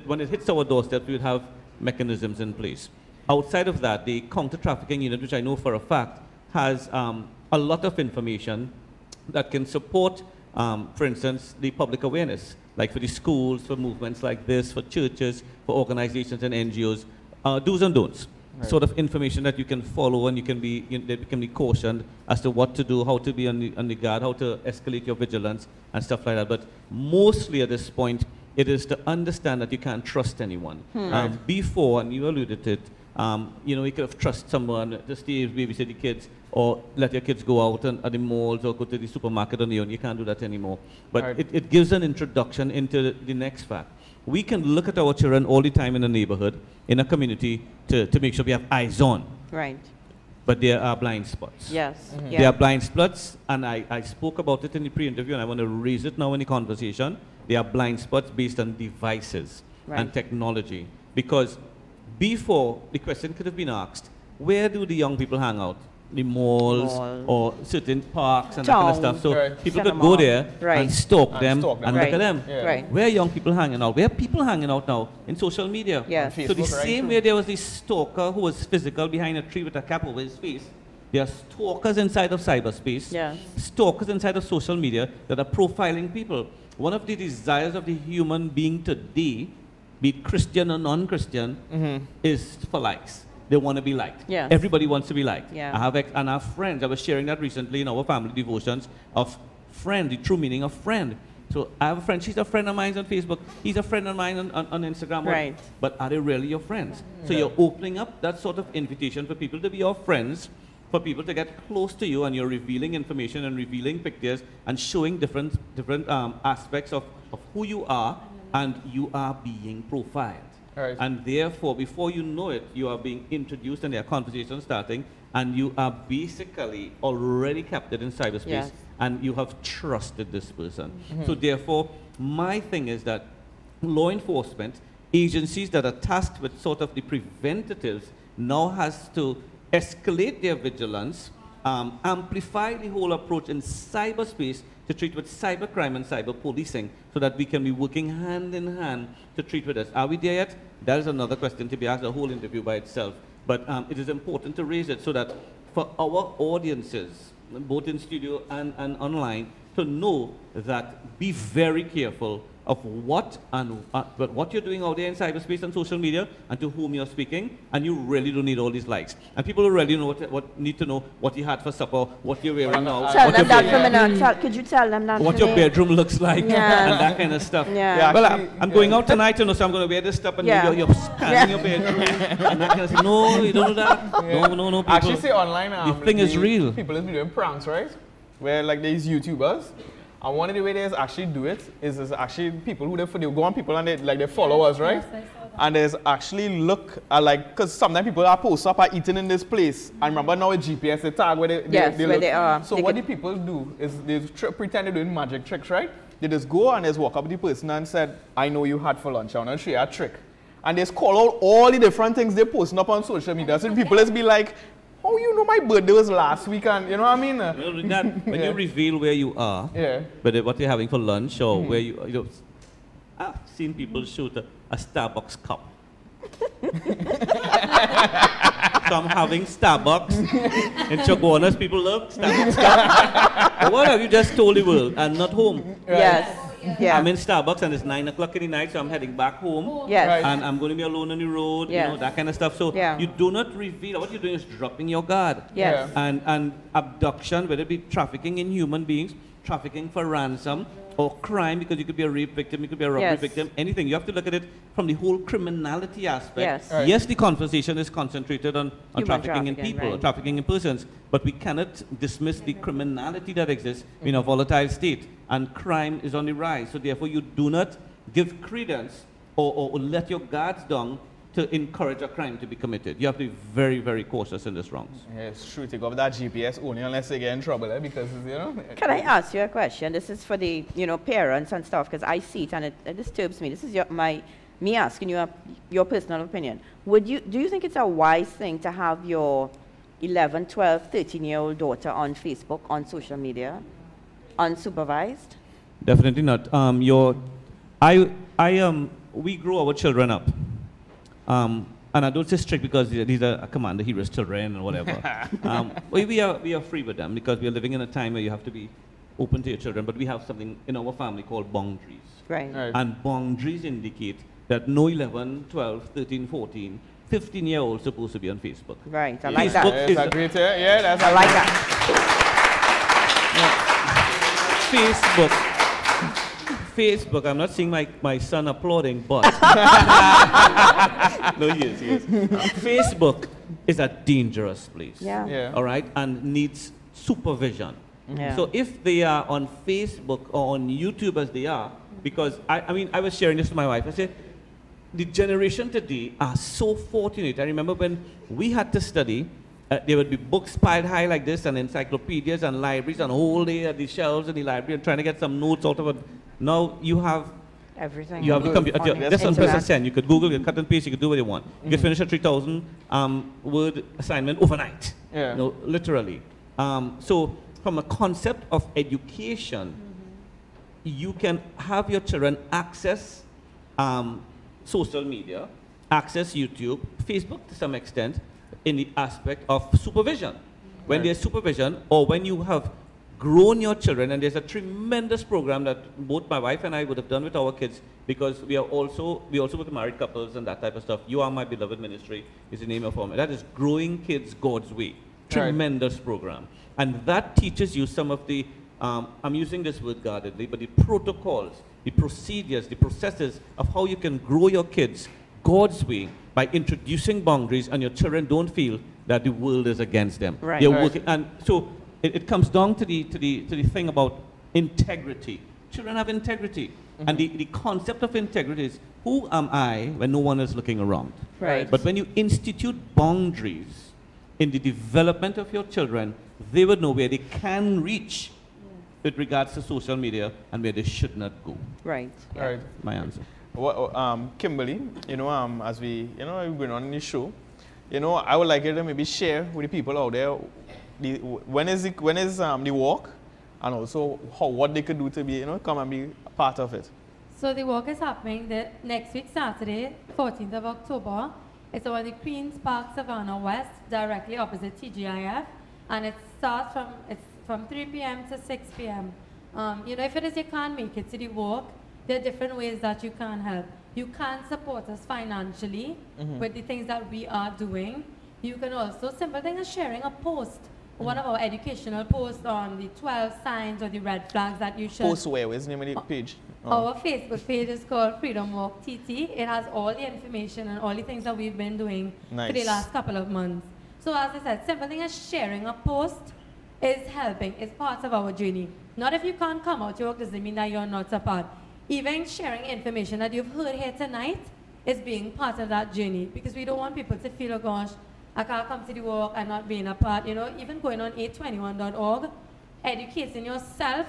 [SPEAKER 5] when it hits our doorstep, we would have mechanisms in place. Outside of that, the counter-trafficking unit, which I know for a fact, has a lot of information that can support, for instance, the public awareness, like for the schools, for movements like this, for churches, for organizations and NGOs. Do's and don'ts, sort of information that you can follow and you can be cautioned as to what to do, how to be on the guard, how to escalate your vigilance and stuff like that. But mostly at this point, it is to understand that you can't trust anyone. Before, and you alluded to it, you know, you could have trusted someone to stay, babysit the kids, or let your kids go out at the malls or go to the supermarket on their own. You can't do that anymore. But it gives an introduction into the next fact. We can look at our children all the time in the neighborhood, in a community, to make sure we have eyes on.
[SPEAKER 3] Right.
[SPEAKER 5] But there are blind spots.
[SPEAKER 3] Yes.
[SPEAKER 1] Mm-hmm.
[SPEAKER 3] Yeah.
[SPEAKER 5] There are blind spots, and I spoke about it in the pre-interview, and I want to raise it now in the conversation. There are blind spots based on devices and technology. Because before, the question could have been asked, where do the young people hang out? The malls or certain parks and that kind of stuff. So people could go there and stalk them and look at them. Where are young people hanging out? Where are people hanging out now? In social media.
[SPEAKER 3] Yes.
[SPEAKER 5] So the same way there was this stalker who was physical behind a tree with a cap over his face, there are stalkers inside of cyberspace, stalkers inside of social media that are profiling people. One of the desires of the human being today, be it Christian or non-Christian, is for likes. They want to be liked.
[SPEAKER 3] Yes.
[SPEAKER 5] Everybody wants to be liked.
[SPEAKER 3] Yeah.
[SPEAKER 5] I have friends. I was sharing that recently in our family devotions of friend, the true meaning of friend. So I have a friend. She's a friend of mine on Facebook. He's a friend of mine on Instagram.
[SPEAKER 3] Right.
[SPEAKER 5] But are they really your friends? So you're opening up that sort of invitation for people to be your friends, for people to get close to you, and you're revealing information and revealing pictures and showing different aspects of who you are, and you are being profiled. And therefore, before you know it, you are being introduced and there are conversations starting, and you are basically already captured in cyberspace,
[SPEAKER 3] Yes.
[SPEAKER 5] and you have trusted this person. So therefore, my thing is that law enforcement agencies that are tasked with sort of the preventatives now has to escalate their vigilance, amplify the whole approach in cyberspace to treat with cybercrime and cyber policing so that we can be working hand in hand to treat with this. Are we there yet? That is another question to be asked, a whole interview by itself. But it is important to raise it so that for our audiences, both in studio and online, to know that be very careful of what you're doing out there in cyberspace and social media and to whom you're speaking, and you really don't need all these likes. And people already know what need to know what you had for supper, what you're wearing now,
[SPEAKER 3] Tell
[SPEAKER 5] what
[SPEAKER 3] them
[SPEAKER 5] your
[SPEAKER 3] that for me now. Could you tell them that
[SPEAKER 5] what
[SPEAKER 3] for
[SPEAKER 5] your
[SPEAKER 3] me?
[SPEAKER 5] bedroom looks like
[SPEAKER 3] Yeah.
[SPEAKER 5] and that kind of stuff.
[SPEAKER 3] Yeah.
[SPEAKER 5] Well,
[SPEAKER 1] Actually,
[SPEAKER 5] I'm going out tonight, you know, so I'm going to wear this stuff and
[SPEAKER 3] Yeah.
[SPEAKER 5] you're scanning your bedroom and that kind of stuff. No, you don't do that. No, people.
[SPEAKER 1] Actually, say online,
[SPEAKER 5] the thing is real.
[SPEAKER 1] People is doing pranks, right? Where like these YouTubers, and one of the ways they actually do it is actually people who they go on people and they follow us, right?
[SPEAKER 4] Yes, I saw that.
[SPEAKER 1] And there's actually look at like, because sometimes people are post up are eating in this place. And remember now with GPS, they tag where they
[SPEAKER 3] Yes,
[SPEAKER 1] they
[SPEAKER 3] where
[SPEAKER 1] look.
[SPEAKER 3] they are.
[SPEAKER 1] So
[SPEAKER 3] They
[SPEAKER 1] what
[SPEAKER 3] could-
[SPEAKER 1] the people do is they pretend they're doing magic tricks, right? They just go and just walk up to the person and said, I know you had for lunch, I want to show you a trick. And they just call out all the different things they're posting up on social media. So people just be like, oh, you know my birthday was last week, and you know what I mean?
[SPEAKER 5] When you reveal where you are,
[SPEAKER 1] Yeah.
[SPEAKER 5] whether what you're having for lunch or where you know, I've seen people shoot a Starbucks cup. So I'm having Starbucks in Chaguanas. People love Starbucks cup. But what have you just told the world? I'm not home.
[SPEAKER 3] Yes. Yeah.
[SPEAKER 5] I'm in Starbucks and it's 9 o'clock in the night, so I'm heading back home.
[SPEAKER 3] Yes.
[SPEAKER 1] Right.
[SPEAKER 5] And I'm going to be alone on the road, you
[SPEAKER 3] Yes.
[SPEAKER 5] know, that kind of stuff. So
[SPEAKER 3] Yeah.
[SPEAKER 5] you do not reveal. What you're doing is dropping your guard.
[SPEAKER 3] Yes.
[SPEAKER 5] And abduction, whether it be trafficking in human beings, trafficking for ransom, or crime, because you could be a rape victim, you could be a robbery
[SPEAKER 3] Yes.
[SPEAKER 5] victim, anything. You have to look at it from the whole criminality aspect.
[SPEAKER 3] Yes.
[SPEAKER 1] Right.
[SPEAKER 5] Yes, the conversation is concentrated on
[SPEAKER 3] Human
[SPEAKER 5] trafficking in
[SPEAKER 3] trafficking,
[SPEAKER 5] people,
[SPEAKER 3] right.
[SPEAKER 5] trafficking in persons, but we cannot dismiss the criminality that exists in a volatile state, and crime is on the rise. So therefore, you do not give credence or let your guards down to encourage a crime to be committed. You have to be very, very cautious in this wrongs.
[SPEAKER 1] Yeah, it's true. Take off that GPS only unless they get in trouble, because you know.
[SPEAKER 3] Can I ask you a question? This is for the parents and stuff, because I see it and it disturbs me. This is me asking you your personal opinion. Do you think it's a wise thing to have your 11, 12, 13-year-old daughter on Facebook, on social media, unsupervised?
[SPEAKER 5] Definitely not. We grow our children up. And I don't say strict because these are commander heroes children and whatever. We are free with them because we are living in a time where you have to be open to your children, but we have something in our family called boundaries.
[SPEAKER 3] Right.
[SPEAKER 1] Right.
[SPEAKER 5] And boundaries indicate that no 11, 12, 13, 14, 15-year-old supposed to be on Facebook.
[SPEAKER 3] Right. I like
[SPEAKER 5] Facebook
[SPEAKER 3] that.
[SPEAKER 1] Yeah, that's a great, yeah, that's
[SPEAKER 3] I
[SPEAKER 1] a
[SPEAKER 3] like that.
[SPEAKER 5] Facebook, I'm not seeing my son applauding, but no, he is. Facebook is a dangerous place.
[SPEAKER 3] Yeah.
[SPEAKER 1] Yeah.
[SPEAKER 5] All right, and needs supervision.
[SPEAKER 3] Yeah.
[SPEAKER 5] So if they are on Facebook or on YouTube as they are, because I was sharing this to my wife, I said, the generation today are so fortunate. I remember when we had to study, there would be books piled high like this and encyclopedias and libraries and whole day at the shelves in the library and trying to get some notes out of it. Now you have
[SPEAKER 3] Everything.
[SPEAKER 5] you have the computer.
[SPEAKER 3] on
[SPEAKER 5] That's on
[SPEAKER 3] internet.
[SPEAKER 5] person send. You could Google, you could cut and paste, you could do what you want. You could finish a 3,000 word assignment overnight.
[SPEAKER 1] Yeah.
[SPEAKER 5] You know, literally. So from a concept of education, you can have your children access social media, access YouTube, Facebook to some extent, in the aspect of supervision. When
[SPEAKER 1] Right.
[SPEAKER 5] there's supervision, or when you have grown your children, and there's a tremendous program that both my wife and I would have done with our kids, because we also with married couples and that type of stuff. You Are My Beloved Ministry is the name of our. That is Growing Kids God's Way. Tremendous program. And that teaches you some of the, I'm using this word guardedly, but the protocols, the procedures, the processes of how you can grow your kids God's way by introducing boundaries, and your children don't feel that the world is against them.
[SPEAKER 3] Right.
[SPEAKER 5] They're
[SPEAKER 1] Right.
[SPEAKER 5] working, and so it comes down to the thing about integrity. Children have integrity, and the concept of integrity is, who am I when no one is looking around?
[SPEAKER 3] Right.
[SPEAKER 5] But when you institute boundaries, in the development of your children, they would know where they can reach with regards to social media and where they should not go.
[SPEAKER 3] Right.
[SPEAKER 1] All right.
[SPEAKER 5] My answer.
[SPEAKER 1] Well, Kimberly, as we, we're going on in the show, I would like you to maybe share with the people out there when is the walk, and also what they could do to be, come and be a part of it.
[SPEAKER 4] So the walk is happening next week, Saturday, 14th of October. It's on the Queen's Park, Savannah West, directly opposite TGIF, and it starts from 3 p.m. to 6 p.m. If it is you can't make it to the walk, there are different ways that you can help. You can support us financially with the things that we are doing. You can also, simple thing is sharing a post, one of our educational posts on the 12 signs or the red flags that you should.
[SPEAKER 1] Post where? Where's the name of the page?
[SPEAKER 4] Our Facebook page is called Freedom Walk TT. It has all the information and all the things that we've been doing for the last couple of months. So as I said, simple thing is sharing a post is helping. It's part of our journey. Not if you can't come out to work doesn't mean that you're not a part. Even sharing information that you've heard here tonight is being part of that journey, because we don't want people to feel, oh gosh, I can't come to the walk and not being a part. Even going on A21.org, educating yourself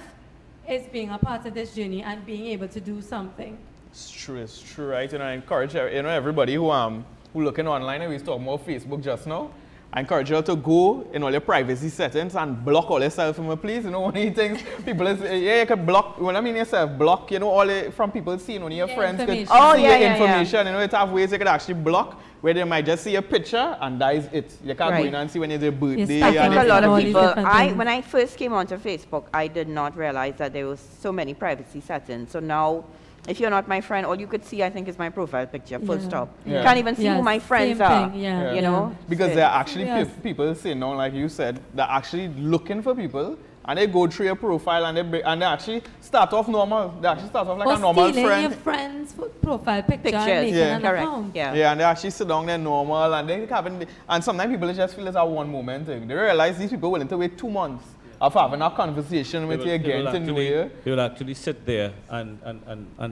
[SPEAKER 4] is being a part of this journey and being able to do something. It's
[SPEAKER 1] true, right? I encourage everybody who looking online, and we was talking about Facebook just now. I encourage you to go in all your privacy settings and block all yourself from a place. One of the things people is, you can block, when I mean yourself, block, all from people seeing, only your friends could see your information. You have ways you could actually block, where they might just see a picture and that is it. You can't go in and see when it's a birthday.
[SPEAKER 3] I think a lot of people, when I first came onto Facebook, I did not realize that there was so many privacy settings. So now, if you're not my friend, all you could see, I think, is my profile picture, full stop. You can't even see who my friends are,
[SPEAKER 1] Because there are actually people saying now, like you said, they're actually looking for people, and they go through your profile, and they actually start off normal. They actually start off like a normal friend.
[SPEAKER 4] Your friend's profile picture and making an account.
[SPEAKER 1] And they actually sit down there normal, and they haven't, and sometimes people just feel it's a one moment thing. They realize these people willing to wait 2 months of having a conversation with you again to know you.
[SPEAKER 5] They will actually sit there and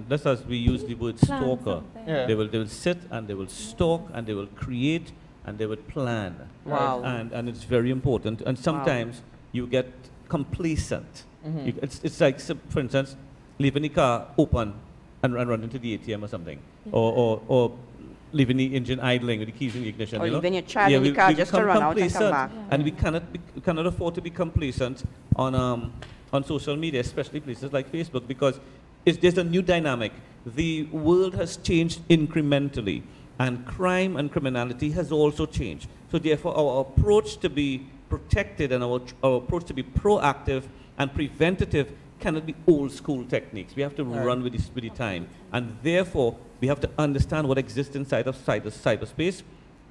[SPEAKER 5] just as we use the word stalker, they will sit and they will stalk and they will create and they will plan.
[SPEAKER 3] Wow.
[SPEAKER 5] And it's very important. And sometimes you get complacent. It's like, for instance, leaving the car open and run into the ATM or something, or leaving the engine idling with the keys in the ignition.
[SPEAKER 3] Or leaving your child in the car just to run out and come back.
[SPEAKER 5] And we cannot afford to be complacent on social media, especially places like Facebook, because there's a new dynamic. The world has changed incrementally, and crime and criminality has also changed. So therefore, our approach to be protected and our approach to be proactive and preventative cannot be old school techniques. We have to run with the time. And therefore, we have to understand what exists inside of cyberspace,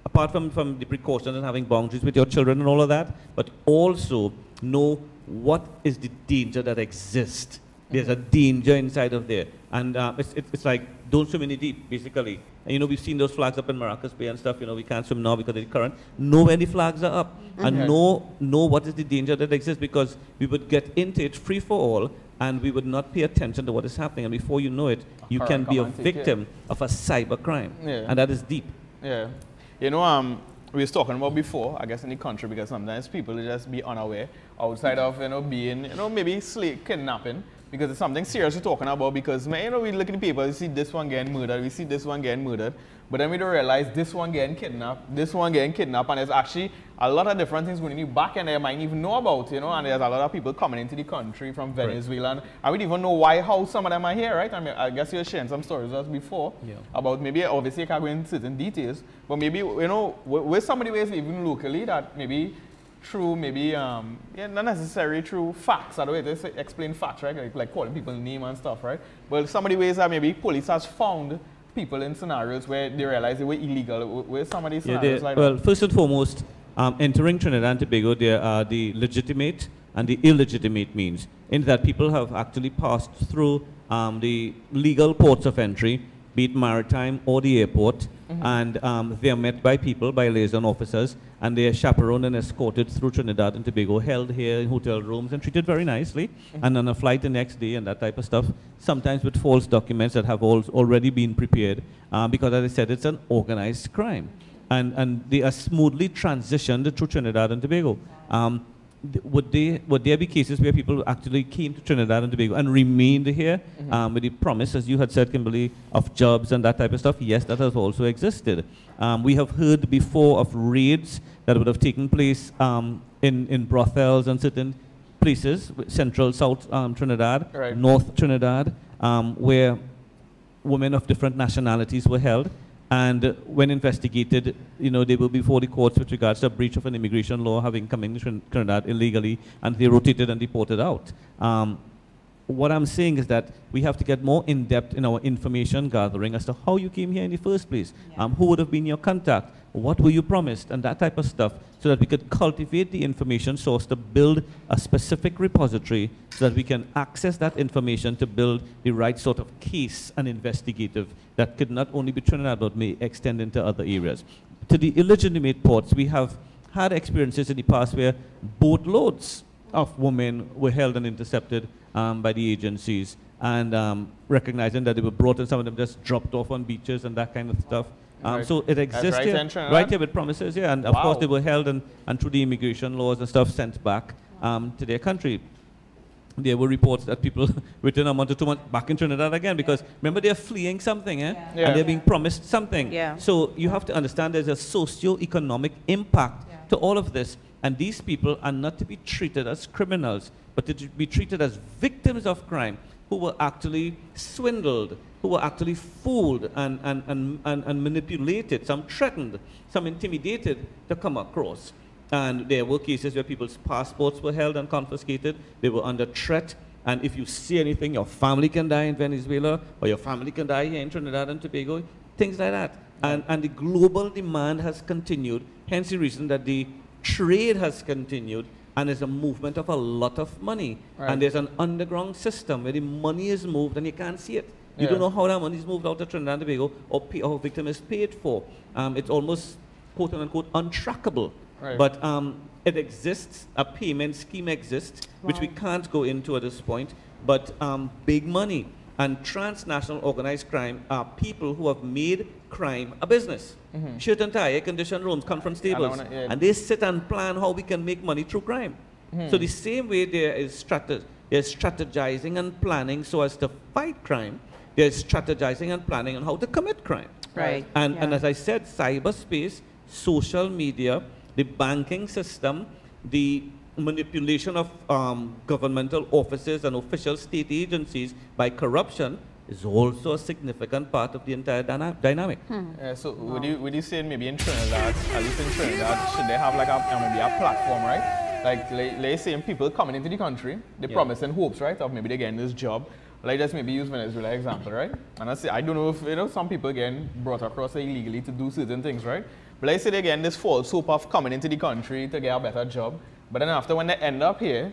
[SPEAKER 5] apart from the precautions and having boundaries with your children and all of that, but also know what is the danger that exists. There's a danger inside of there. And it's like, don't swim in the deep, basically. And, we've seen those flags up in Maracas Bay and stuff. We can't swim now because of the current. Know where the flags are up. And know what is the danger that exists, because we would get into it free for all, and we would not pay attention to what is happening. And before you know it, you can be a victim of a cyber crime. And that is deep.
[SPEAKER 1] Yeah. We was talking about before, I guess, in the country, because sometimes people just be unaware outside of, being, maybe kidnapping, because it's something serious we're talking about, because, we look at the people, we see this one getting murdered, we see this one getting murdered, but then we don't realize this one getting kidnapped, this one getting kidnapped, and there's actually a lot of different things going in back and they might even know about, and there's a lot of people coming into the country from Venezuela, and I would even know how some of them are here, right? I guess you're sharing some stories with us before about maybe, obviously you can't go into certain details, but maybe, with some of the ways even locally that maybe through not necessarily through facts, I don't know to explain facts, right? Like calling people's name and stuff, right? But some of the ways that maybe police has found people in scenarios where they realize they were illegal. Where some of these scenarios like
[SPEAKER 5] well, first and foremost, entering Trinidad and Tobago, there are the legitimate and the illegitimate means, in that people have actually passed through the legal ports of entry, be it maritime or the airport, and they are met by people, by liaison officers, and they are chaperoned and escorted through Trinidad and Tobago, held here in hotel rooms and treated very nicely, and on a flight the next day and that type of stuff, sometimes with false documents that have already been prepared, because as I said, it's an organized crime. and they are smoothly transitioned to Trinidad and Tobago. Would there be cases where people actually came to Trinidad and Tobago and remained here with the promise, as you had said, Kimberly, of jobs and that type of stuff? Yes, that has also existed. We have heard before of raids that would have taken place in brothels and certain places, central, south Trinidad,
[SPEAKER 1] Right.
[SPEAKER 5] north Trinidad, where women of different nationalities were held. And when investigated, they were before the courts with regards to a breach of an immigration law, having come into Trinidad illegally, and they rotated and deported out. What I'm saying is that we have to get more in-depth in our information gathering as to how you came here in the first place, who would have been your contact, what were you promised, and that type of stuff, so that we could cultivate the information source to build a specific repository so that we can access that information to build the right sort of case and investigative that could not only be Trinidad but may extend into other areas. To the illegitimate ports, we have had experiences in the past where boatloads of women were held and intercepted by the agencies, and recognizing that they were brought and some of them just dropped off on beaches and that kind of stuff.
[SPEAKER 1] Right.
[SPEAKER 5] So it exists
[SPEAKER 1] right
[SPEAKER 5] here,
[SPEAKER 1] in Trinidad?
[SPEAKER 5] right here with promises, yeah, and of course they were held and through the immigration laws and stuff sent back to their country. There were reports that people within a month or 2 months back in Trinidad again, because remember they're fleeing something,
[SPEAKER 1] Yeah.
[SPEAKER 5] and they're being promised something.
[SPEAKER 3] Yeah.
[SPEAKER 5] So you have to understand there's a socio-economic impact to all of this, and these people are not to be treated as criminals, but to be treated as victims of crime who were actually swindled, who were actually fooled and manipulated, some threatened, some intimidated to come across. And there were cases where people's passports were held and confiscated. They were under threat. And if you see anything, your family can die in Venezuela, or your family can die here in Trinidad and Tobago, things like that. And the global demand has continued, hence the reason that the trade has continued, and there's a movement of a lot of money.
[SPEAKER 1] Right.
[SPEAKER 5] And there's an underground system where the money is moved and you can't see it. You
[SPEAKER 1] Yeah.
[SPEAKER 5] don't know how that money is moved out of Trinidad and Tobago, or a victim is paid for. It's almost, quote unquote, untrackable.
[SPEAKER 1] Right.
[SPEAKER 5] But it exists, a payment scheme exists, which we can't go into at this point, but big money and transnational organized crime are people who have made crime a business. Shirt and tie, air-conditioned rooms, conference tables, and they sit and plan how we can make money through crime. So the same way there is strategizing and planning so as to fight crime, there's strategizing and planning on how to commit crime.
[SPEAKER 3] Right.
[SPEAKER 5] And
[SPEAKER 3] Yeah.
[SPEAKER 5] as I said, cyberspace, social media, the banking system, the manipulation of governmental offices and official state agencies by corruption is also a significant part of the entire dynamic.
[SPEAKER 1] Yeah, so would you say maybe in Trinidad, at least in Trinidad, should they have like maybe a platform, right? Like let's say people coming into the country, they promise in hopes, right, of maybe they getting this job. Like just maybe use Venezuela example, right? And I don't know if some people getting brought across illegally to do certain things, right? But let's say they get this false hope of coming into the country to get a better job. But then after when they end up here,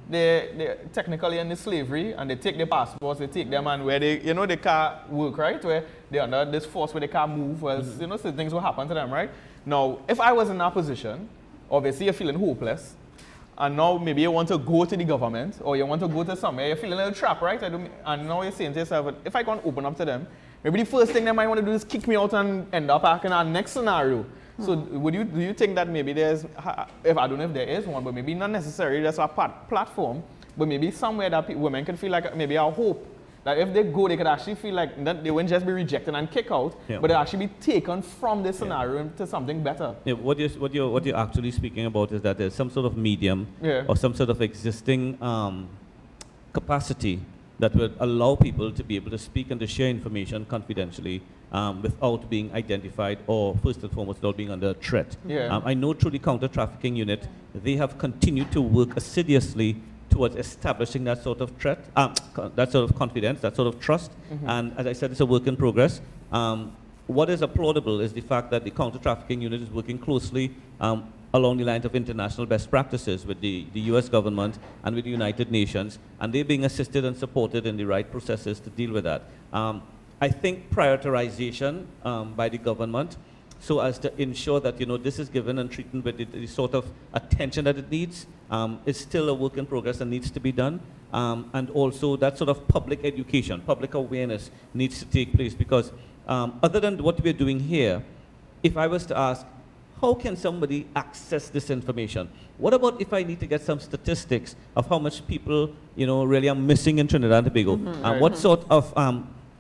[SPEAKER 1] they're technically in the slavery, and they take their passports, they take them, and where they can't work, right? Where they're under this force where they can't move, well, certain things will happen to them, right? Now, if I was in that position, obviously you're feeling hopeless, and now maybe you want to go to the government, or you want to go to somewhere, you're feeling a little trapped, right? And now you're saying to yourself, if I can't open up to them, maybe the first thing they might want to do is kick me out and end up back in our next scenario. So do you think that maybe there's, if I don't know if there is one, but maybe not necessarily just a platform, but maybe somewhere that women can feel like maybe a hope, that if they go, they could actually feel like that they won't just be rejected and kicked out, but they'll actually be taken from this scenario into something better.
[SPEAKER 5] Yeah, what you're actually speaking about is that there's some sort of medium or some sort of existing capacity that would allow people to be able to speak and to share information confidentially without being identified, or first and foremost without being under threat. I know through the counter-trafficking unit, they have continued to work assiduously towards establishing that sort of threat, that sort of confidence, that sort of trust. And as I said, it's a work in progress. What is applaudable is the fact that the counter-trafficking unit is working closely along the lines of international best practices with the US government and with the United Nations, and they're being assisted and supported in the right processes to deal with that. I think prioritization by the government, so as to ensure that this is given and treated with the sort of attention that it needs, is still a work in progress and needs to be done. And also that sort of public education, public awareness needs to take place, because other than what we're doing here, if I was to ask, how can somebody access this information? What about if I need to get some statistics of how much people, really are missing in Trinidad and Tobago? And what sort of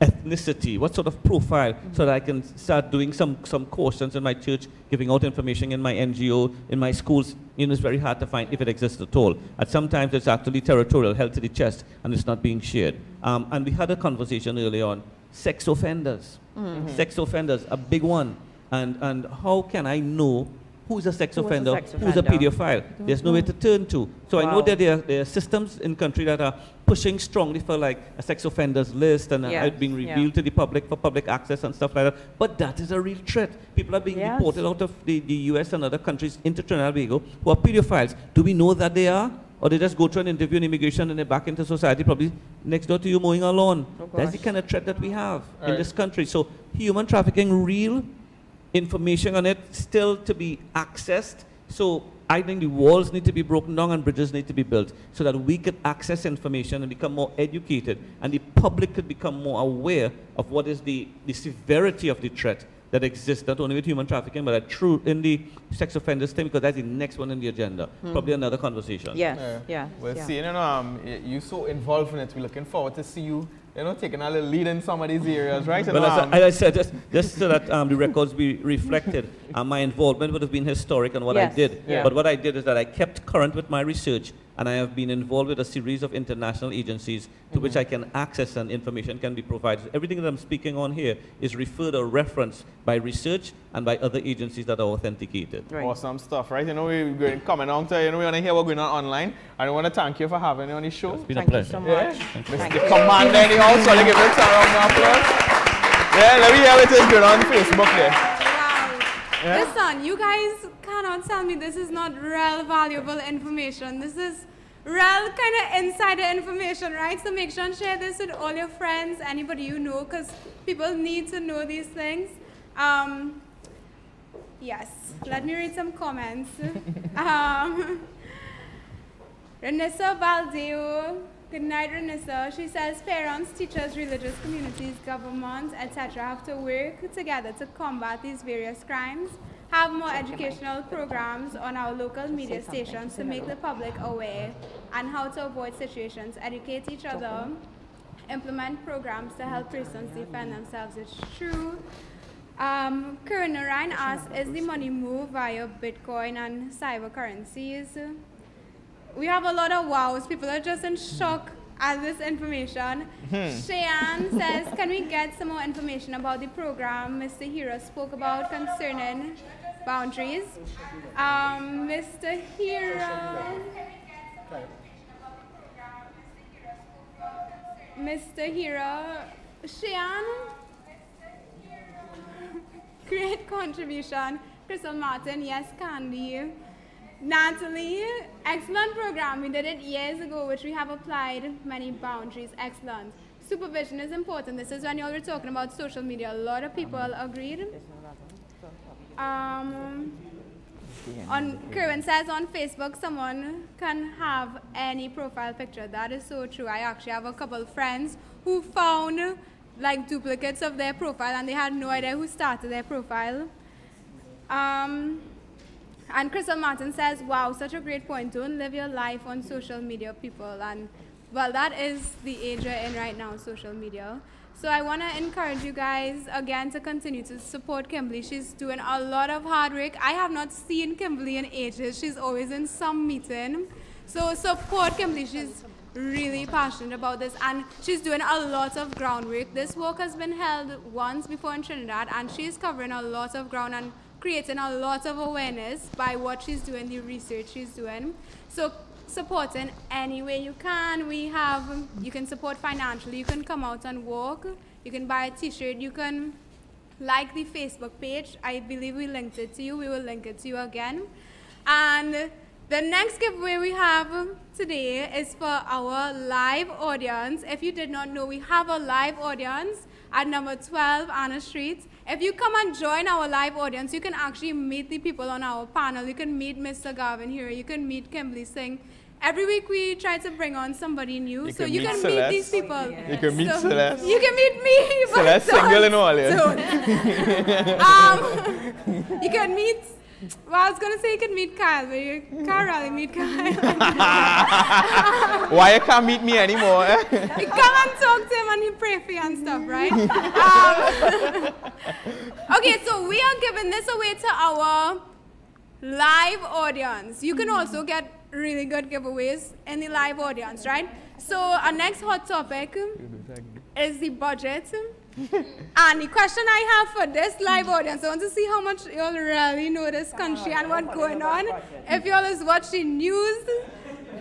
[SPEAKER 5] ethnicity, what sort of profile, so that I can start doing some questions in my church, giving out information in my NGO, in my schools. It's very hard to find if it exists at all. And sometimes it's actually territorial, held to the chest, and it's not being shared. And we had a conversation earlier on, sex offenders. Sex offenders, a big one. And how can I know who's a sex offender, who's a pedophile? There's nowhere to turn to. So I know that there are systems in country that are pushing strongly for like a sex offenders list and being revealed to the public for public access and stuff like that. But that is a real threat. People are being deported out of the US and other countries into Trinidad and Tobago who are pedophiles. Do we know that they are? Or they just go through an interview in immigration and they're back into society, probably next door to you mowing a lawn. That's the kind of threat that we have in this country. So human trafficking, real information on it still to be accessed. So I think the walls need to be broken down and bridges need to be built so that we could access information and become more educated and the public could become more aware of what is the severity of the threat that exists, not only with human trafficking, but in the sex offenders thing, because that's the next one in the agenda. Probably another conversation.
[SPEAKER 1] Well, seeing, you're so involved in it, we're looking forward to see you taking a little lead in some of these areas, right?
[SPEAKER 5] Well, as I said, just so that the records be reflected, my involvement would have been historic in what I did. But what I did is that I kept current with my research, and I have been involved with a series of international agencies to which I can access and information can be provided. Everything that I'm speaking on here is referred or referenced by research and by other agencies that are authenticated.
[SPEAKER 1] Awesome stuff, right? We're going coming on to, we want to hear what's going on online. I want to thank you for having me on the show.
[SPEAKER 5] It's been a pleasure.
[SPEAKER 3] Thank you so much.
[SPEAKER 1] Mr. Commander anyhow, so I give it a round of applause. Let me hear what is going on Facebook there.
[SPEAKER 2] Wow. Listen, you guys cannot tell me this is not real valuable information. This is real kind of insider information, right? So make sure and share this with all your friends, anybody you know, because people need to know these things. Yes, let me read some comments. Renessa Valdeo, good night Renessa. She says parents, teachers, religious communities, governments, etc. have to work together to combat these various crimes. Have more educational programs on our local media stations to make the public aware and how to avoid situations, educate each other, implement programs to help persons defend themselves. It's true. Karen Ryan asks, is the money moved via Bitcoin and cyber currencies? We have a lot of wows. People are just in shock at this information. Cheyenne says, can we get some more information about the program Mr. Hero spoke about concerning boundaries? Mr. Hero, Cheyenne, great contribution. Crystal Martin, yes, Candy. Natalie, excellent program. We did it years ago, which we have applied many boundaries. Excellent. Supervision is important. This is when you all were talking about social media. A lot of people agreed. Kerwin says on Facebook, someone can have any profile picture. That is so true. I actually have a couple friends who found like duplicates of their profile and they had no idea who started their profile. And Crystal Martin says, wow, such a great point. Don't live your life on social media, people. And, well, that is the age we're in right now, social media. So I want to encourage you guys, again, to continue to support Kimberly. She's doing a lot of hard work. I have not seen Kimberly in ages. She's always in some meeting. So support Kimberly. She's really passionate about this. And she's doing a lot of groundwork. This work has been held once before in Trinidad, and she's covering a lot of ground and creating a lot of awareness by what she's doing, the research she's doing. So supporting any way you can. You can support financially, you can come out and walk, you can buy a t-shirt, you can like the Facebook page. I believe we linked it to you, we will link it to you again. And the next giveaway we have today is for our live audience. If you did not know, we have a live audience at number 12 Anna Street. If you come and join our live audience, you can actually meet the people on our panel. You can meet Mr. Garvin here. You can meet Kimberly Singh. every week we try to bring on somebody new, so you can meet
[SPEAKER 1] Celeste.
[SPEAKER 2] these people.
[SPEAKER 3] Oh, yes.
[SPEAKER 1] You can meet Celeste.
[SPEAKER 2] You can meet me, but
[SPEAKER 1] Celeste single and all, yeah.
[SPEAKER 2] You can meet. Well, I was gonna say you can meet Kyle, but you can't really meet Kyle.
[SPEAKER 1] Why you can't meet me anymore? Eh?
[SPEAKER 2] You come and talk to him and he pray for you and stuff, right? Okay, so we are giving this away to our live audience. You can also get really good giveaways in the live audience, right? So our next hot topic is the budget. And the question I have for this live audience, I want to see how much you all really know this country and what's going on. If you all is watching news,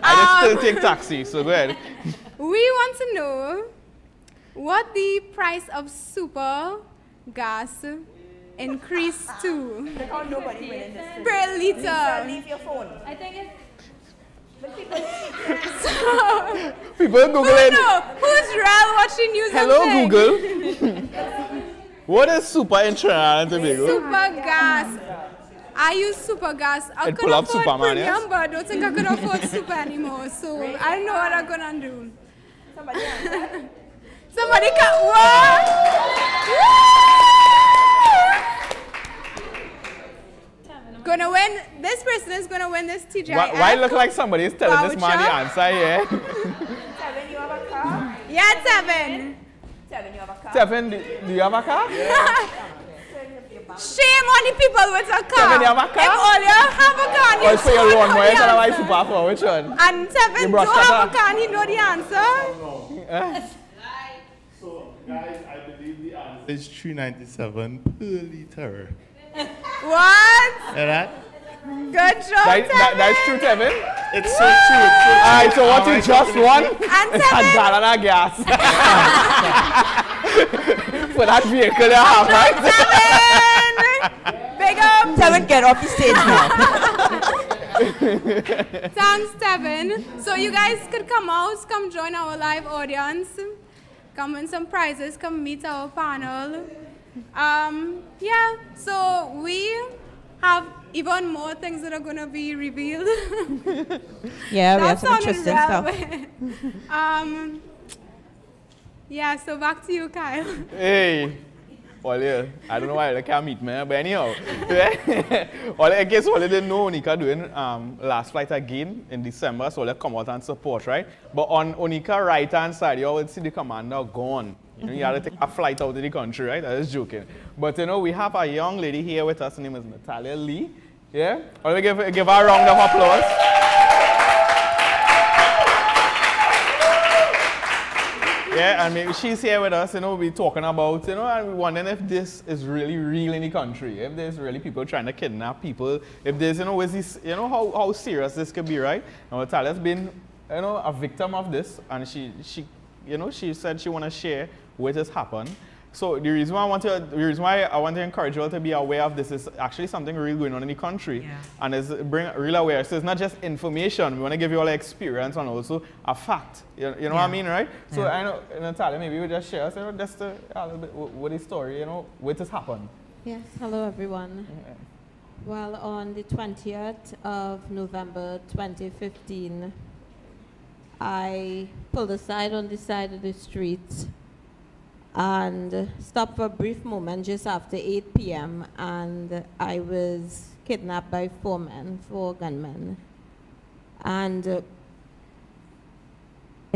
[SPEAKER 1] I just still take taxi, so go ahead.
[SPEAKER 2] we want to know what the price of super gas increased to
[SPEAKER 3] Nobody winning this.
[SPEAKER 2] per liter.
[SPEAKER 3] Leave your phone.
[SPEAKER 4] I think it's
[SPEAKER 1] People Googling.
[SPEAKER 2] No, who's real watching news?
[SPEAKER 1] Hello,
[SPEAKER 2] and
[SPEAKER 1] Google. What is super in Trinidad and Tobago?
[SPEAKER 2] Super gas. I use super gas. I
[SPEAKER 1] I'd
[SPEAKER 2] could
[SPEAKER 1] pull up
[SPEAKER 2] afford
[SPEAKER 1] Superman,
[SPEAKER 2] premium,
[SPEAKER 1] yes?
[SPEAKER 2] but I don't think I could afford super anymore. So I don't know what I'm gonna do.
[SPEAKER 3] Somebody answer.
[SPEAKER 2] Somebody can what? Gonna win. This person is gonna win this TGIF.
[SPEAKER 1] Why look like somebody is telling this man the
[SPEAKER 2] voucher.
[SPEAKER 1] answer here?
[SPEAKER 3] Seven, you have a car?
[SPEAKER 2] Yeah, 7.
[SPEAKER 3] Seven, you have a car?
[SPEAKER 1] Stephen, do you have a car?
[SPEAKER 2] Shame on the people with a car.
[SPEAKER 1] 7, you have a car?
[SPEAKER 2] If all you have a car, and
[SPEAKER 1] Or
[SPEAKER 2] you
[SPEAKER 1] for your
[SPEAKER 2] don't
[SPEAKER 1] lawn,
[SPEAKER 2] know
[SPEAKER 1] why
[SPEAKER 2] the
[SPEAKER 1] you tell why
[SPEAKER 2] answer.
[SPEAKER 1] super for which one?
[SPEAKER 2] And 7
[SPEAKER 1] You
[SPEAKER 2] don't
[SPEAKER 1] brush
[SPEAKER 2] have
[SPEAKER 1] that
[SPEAKER 2] a car and he know the answer.
[SPEAKER 7] So, guys, I believe the answer is 397 per liter.
[SPEAKER 2] What?
[SPEAKER 7] Hear that?
[SPEAKER 2] Good job, Tevin.
[SPEAKER 1] That's true, Tevin.
[SPEAKER 7] It's so true. It's so true.
[SPEAKER 1] Alright, so what you just won?
[SPEAKER 2] And
[SPEAKER 1] A
[SPEAKER 2] Tevin.
[SPEAKER 1] gallon of gas. For that vehicle you have, right?
[SPEAKER 2] Tevin. Big up.
[SPEAKER 3] Seven, get off the stage now.
[SPEAKER 2] Thanks, Tevin. So you guys could come out, come join our live audience, come win some prizes, come meet our panel. Yeah, so we have even more things that are going to be revealed.
[SPEAKER 3] Yeah, we
[SPEAKER 2] That
[SPEAKER 3] have some
[SPEAKER 2] sounded
[SPEAKER 3] interesting
[SPEAKER 2] real
[SPEAKER 3] stuff.
[SPEAKER 2] weird. Yeah, so back to you, Kyle.
[SPEAKER 1] Hey. Well, yeah, I don't know why they can't meet me, but anyhow. Well, I guess what they didn't know, Onika doing last flight again in December, so they come out and support, right? But on Onika right hand side, you always see the commander gone. You know, you have to take a flight out of the country, right? I was joking. But you know, we have a young lady here with us. Her name is Natalia Lee. Yeah? Well, we give her a round of applause. Yeah, and maybe she's here with us, you know, we're talking about, you know, and we're wondering if this is really real in the country, if there's really people trying to kidnap people, if there's, you know, is this, you know, how serious this could be, right? And Natalia's been, you know, a victim of this, and she you know, she said she want to share what has happened. So the reason why I want to encourage you all to be aware of this is actually something real going on in the country, and it's bring real awareness. So it's not just information. We want to give you all the experience and also a fact. You know what I mean, right? So I know, Natalia, maybe you just share us, you know, just a little bit what the story, you know, what has happened.
[SPEAKER 6] Yes, hello everyone. Well, on the 20th of November 2015, I pulled aside on the side of the street and stopped for a brief moment just after 8 p.m. and I was kidnapped by four gunmen. And it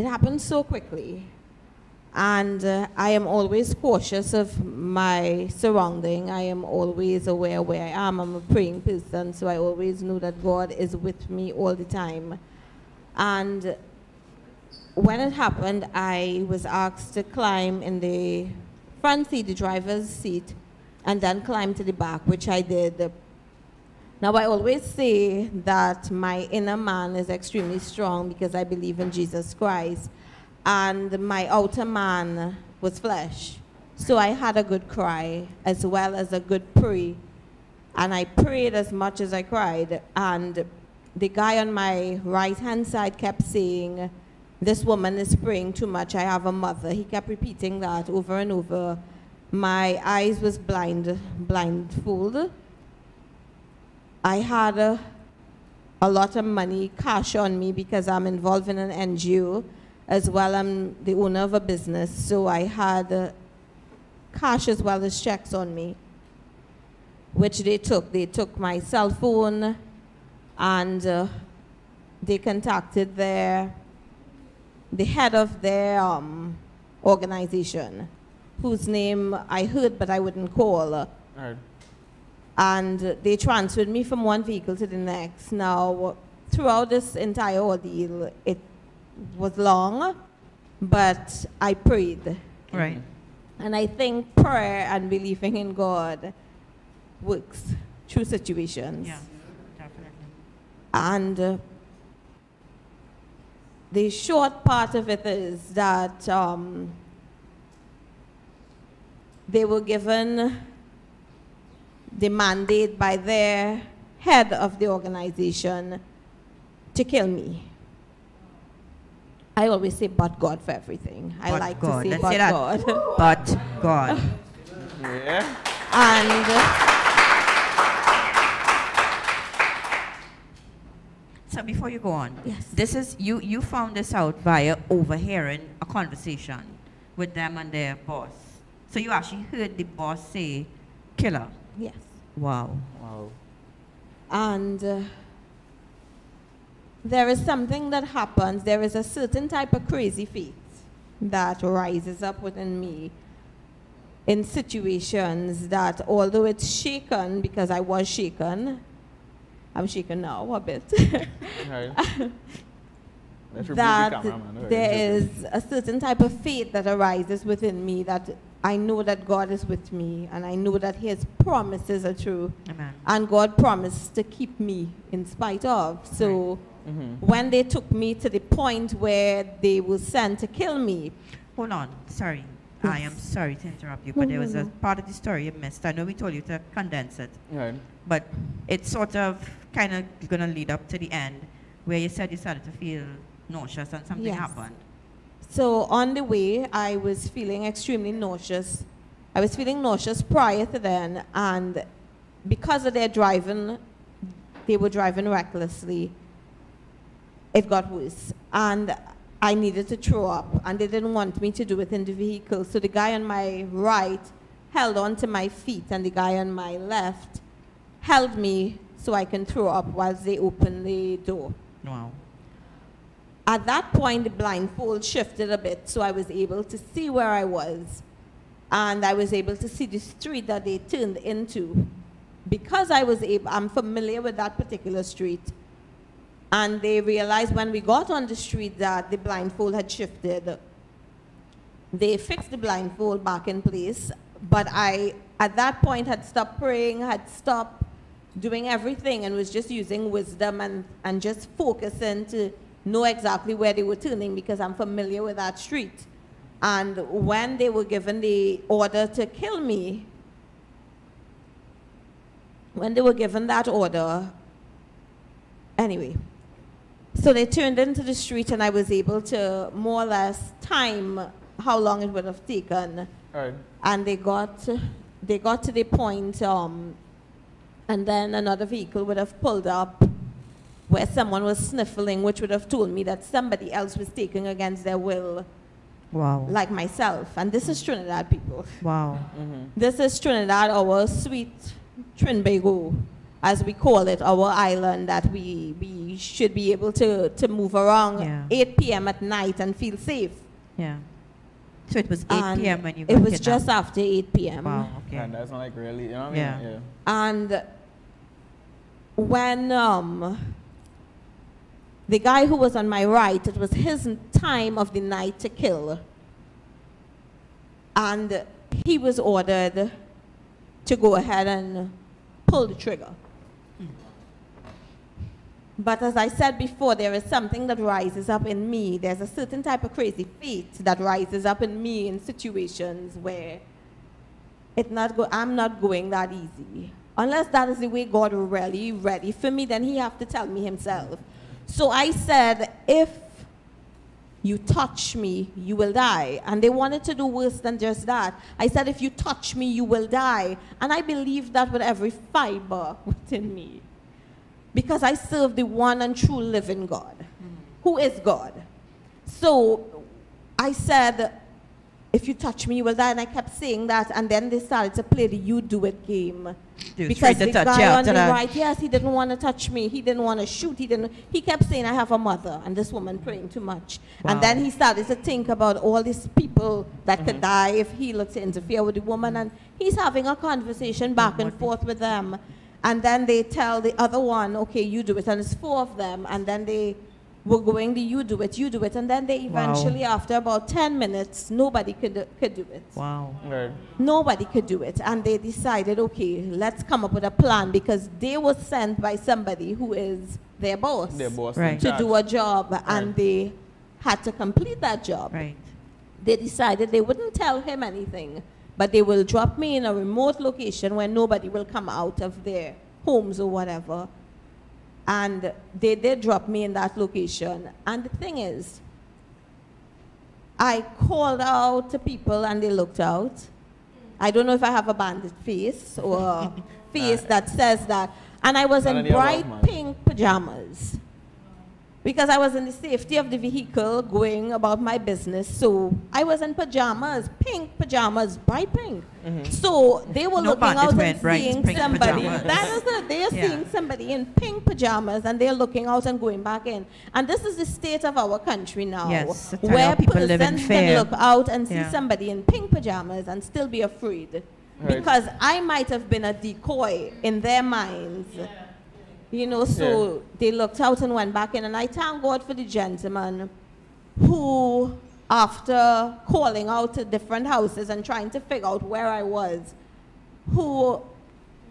[SPEAKER 6] happened so quickly. And I am always cautious of my surrounding. I am always aware where I am. I'm a praying person, so I always know that God is with me all the time. And when it happened, I was asked to climb in the front seat, the driver's seat, and then climb to the back, which I did. Now, I always say that my inner man is extremely strong because I believe in Jesus Christ, and my outer man was flesh. So I had a good cry as well as a good pray, and I prayed as much as I cried, and the guy on my right-hand side kept saying, "This woman is praying too much, I have a mother." He kept repeating that over and over. My eyes was blindfolded. I had a
[SPEAKER 3] a lot of money, cash on me, because I'm involved in an NGO. As well, I'm the owner of a business, so I had cash as well as checks on me, which they took. They took my cell phone, and they contacted the head of their organization, whose name I heard but I wouldn't call.
[SPEAKER 1] Right.
[SPEAKER 3] And they transferred me from one vehicle to the next. Now, throughout this entire ordeal, it was long, but I prayed.
[SPEAKER 8] Right.
[SPEAKER 3] And I think prayer and believing in God works through situations.
[SPEAKER 8] Yeah, definitely.
[SPEAKER 3] And the short part of it is that they were given the mandate by their head of the organization to kill me. I always say but God for everything. I
[SPEAKER 8] But
[SPEAKER 3] like
[SPEAKER 8] God.
[SPEAKER 3] to say
[SPEAKER 8] Let's
[SPEAKER 3] but
[SPEAKER 8] say that.
[SPEAKER 3] God.
[SPEAKER 8] But God.
[SPEAKER 1] Yeah.
[SPEAKER 3] And
[SPEAKER 8] So before you go on,
[SPEAKER 3] Yes.
[SPEAKER 8] this is you found this out via overhearing a conversation with them and their boss. So you actually heard the boss say, "Killer."
[SPEAKER 3] yes.
[SPEAKER 8] Wow.
[SPEAKER 1] Wow.
[SPEAKER 3] And there is something that happens. There is a certain type of crazy faith that rises up within me in situations that, although it's shaken, because I was shaken, I'm shaken now a bit,
[SPEAKER 1] Right. Let's rebuke the
[SPEAKER 3] that
[SPEAKER 1] cameraman. Right,
[SPEAKER 3] there
[SPEAKER 1] it's
[SPEAKER 3] is a certain type of faith that arises within me, that I know that God is with me, and I know that His promises are true.
[SPEAKER 8] Amen.
[SPEAKER 3] And God promised to keep me in spite of. So when they took me to the point where they were sent to kill me,
[SPEAKER 8] Hold on. Sorry. I am sorry to interrupt you, but there was a part of the story you missed. I know we told you to condense it,
[SPEAKER 1] Right.
[SPEAKER 8] but it's sort of kind of going to lead up to the end where you said you started to feel nauseous and something
[SPEAKER 3] Yes.
[SPEAKER 8] happened.
[SPEAKER 3] so on the way, I was feeling extremely nauseous. I was feeling nauseous prior to then, and because of their driving, they were driving recklessly. It got worse, and I needed to throw up, and they didn't want me to do it in the vehicle. So the guy on my right held on to my feet, and the guy on my left held me so I can throw up whilst they opened the door.
[SPEAKER 8] Wow.
[SPEAKER 3] At that point, the blindfold shifted a bit, so I was able to see where I was, and I was able to see the street that they turned into. Because I'm familiar with that particular street, and they realized when we got on the street that the blindfold had shifted. They fixed the blindfold back in place, but I, at that point, had stopped praying, had stopped doing everything, and was just using wisdom and just focusing to know exactly where they were turning, because I'm familiar with that street. And when they were given the order to kill me, when they were given that order, anyway, so they turned into the street, and I was able to more or less time how long it would have taken.
[SPEAKER 1] Right.
[SPEAKER 3] And they got to the point, and then another vehicle would have pulled up where someone was sniffling, which would have told me that somebody else was taking against their will,
[SPEAKER 8] Wow.
[SPEAKER 3] like myself. And this is Trinidad, people.
[SPEAKER 8] Wow.
[SPEAKER 3] This is Trinidad, our sweet Trinbago, as we call it, our island that we should be able to move around
[SPEAKER 8] Yeah.
[SPEAKER 3] 8 p.m. at night and feel safe.
[SPEAKER 8] Yeah. So it was 8
[SPEAKER 3] And
[SPEAKER 8] p.m. when you got
[SPEAKER 3] it was
[SPEAKER 8] kidnapped.
[SPEAKER 3] just after 8 p.m.
[SPEAKER 8] Wow, okay.
[SPEAKER 1] And that's not like really, you know what I mean?
[SPEAKER 8] Yeah.
[SPEAKER 3] And when the guy who was on my right, it was his time of the night to kill. And he was ordered to go ahead and pull the trigger. But as I said before, there is something that rises up in me. There's a certain type of crazy faith that rises up in me in situations where I'm not going that easy. Unless that is the way God really ready for me, then He have to tell me Himself. So I said, if you touch me, you will die. And they wanted to do worse than just that. I said, if you touch me, you will die. And I believe that with every fiber within me.
[SPEAKER 9] because I serve the one and true living God, who is God. So I said, if you touch me, you will die. And I kept saying that, and then they started to play the you do it game. Because the guy on the right, yes, he didn't want to touch me. He didn't want to shoot. He kept saying, I have a mother, and this woman praying too much. Wow. And then he started to think about all these people that could die if he looked to interfere with the woman. And he's having a conversation back and forth with them. And then they tell the other one, okay, you do it. And it's 4 of them. And then they were going to you do it. And then they eventually, after about 10 minutes, nobody could do it.
[SPEAKER 8] Wow.
[SPEAKER 1] Right.
[SPEAKER 9] Nobody could do it. And they decided, okay, let's come up with a plan, because they were sent by somebody who is their boss,
[SPEAKER 8] right,
[SPEAKER 9] to do a job, right, and they had to complete that job.
[SPEAKER 8] Right.
[SPEAKER 9] They decided they wouldn't tell him anything, but they will drop me in a remote location where nobody will come out of their homes or whatever. And they did drop me in that location. And the thing is, I called out to people and they looked out. I don't know if I have a bandit face or a face that says that. And I was in bright pink pajamas, because I was in the safety of the vehicle going about my business. So I was in pajamas, pink pajamas, bright pink. So they were looking out and seeing somebody. That is it. They are seeing somebody in pink pajamas, and they're looking out and going back in. And this is the state of our country now, where persons can look out and see somebody in pink pajamas and still be afraid. Right. Because I might have been a decoy in their minds. You know, so they looked out and went back in. And I thank God for the gentleman who, after calling out to different houses and trying to figure out where I was, who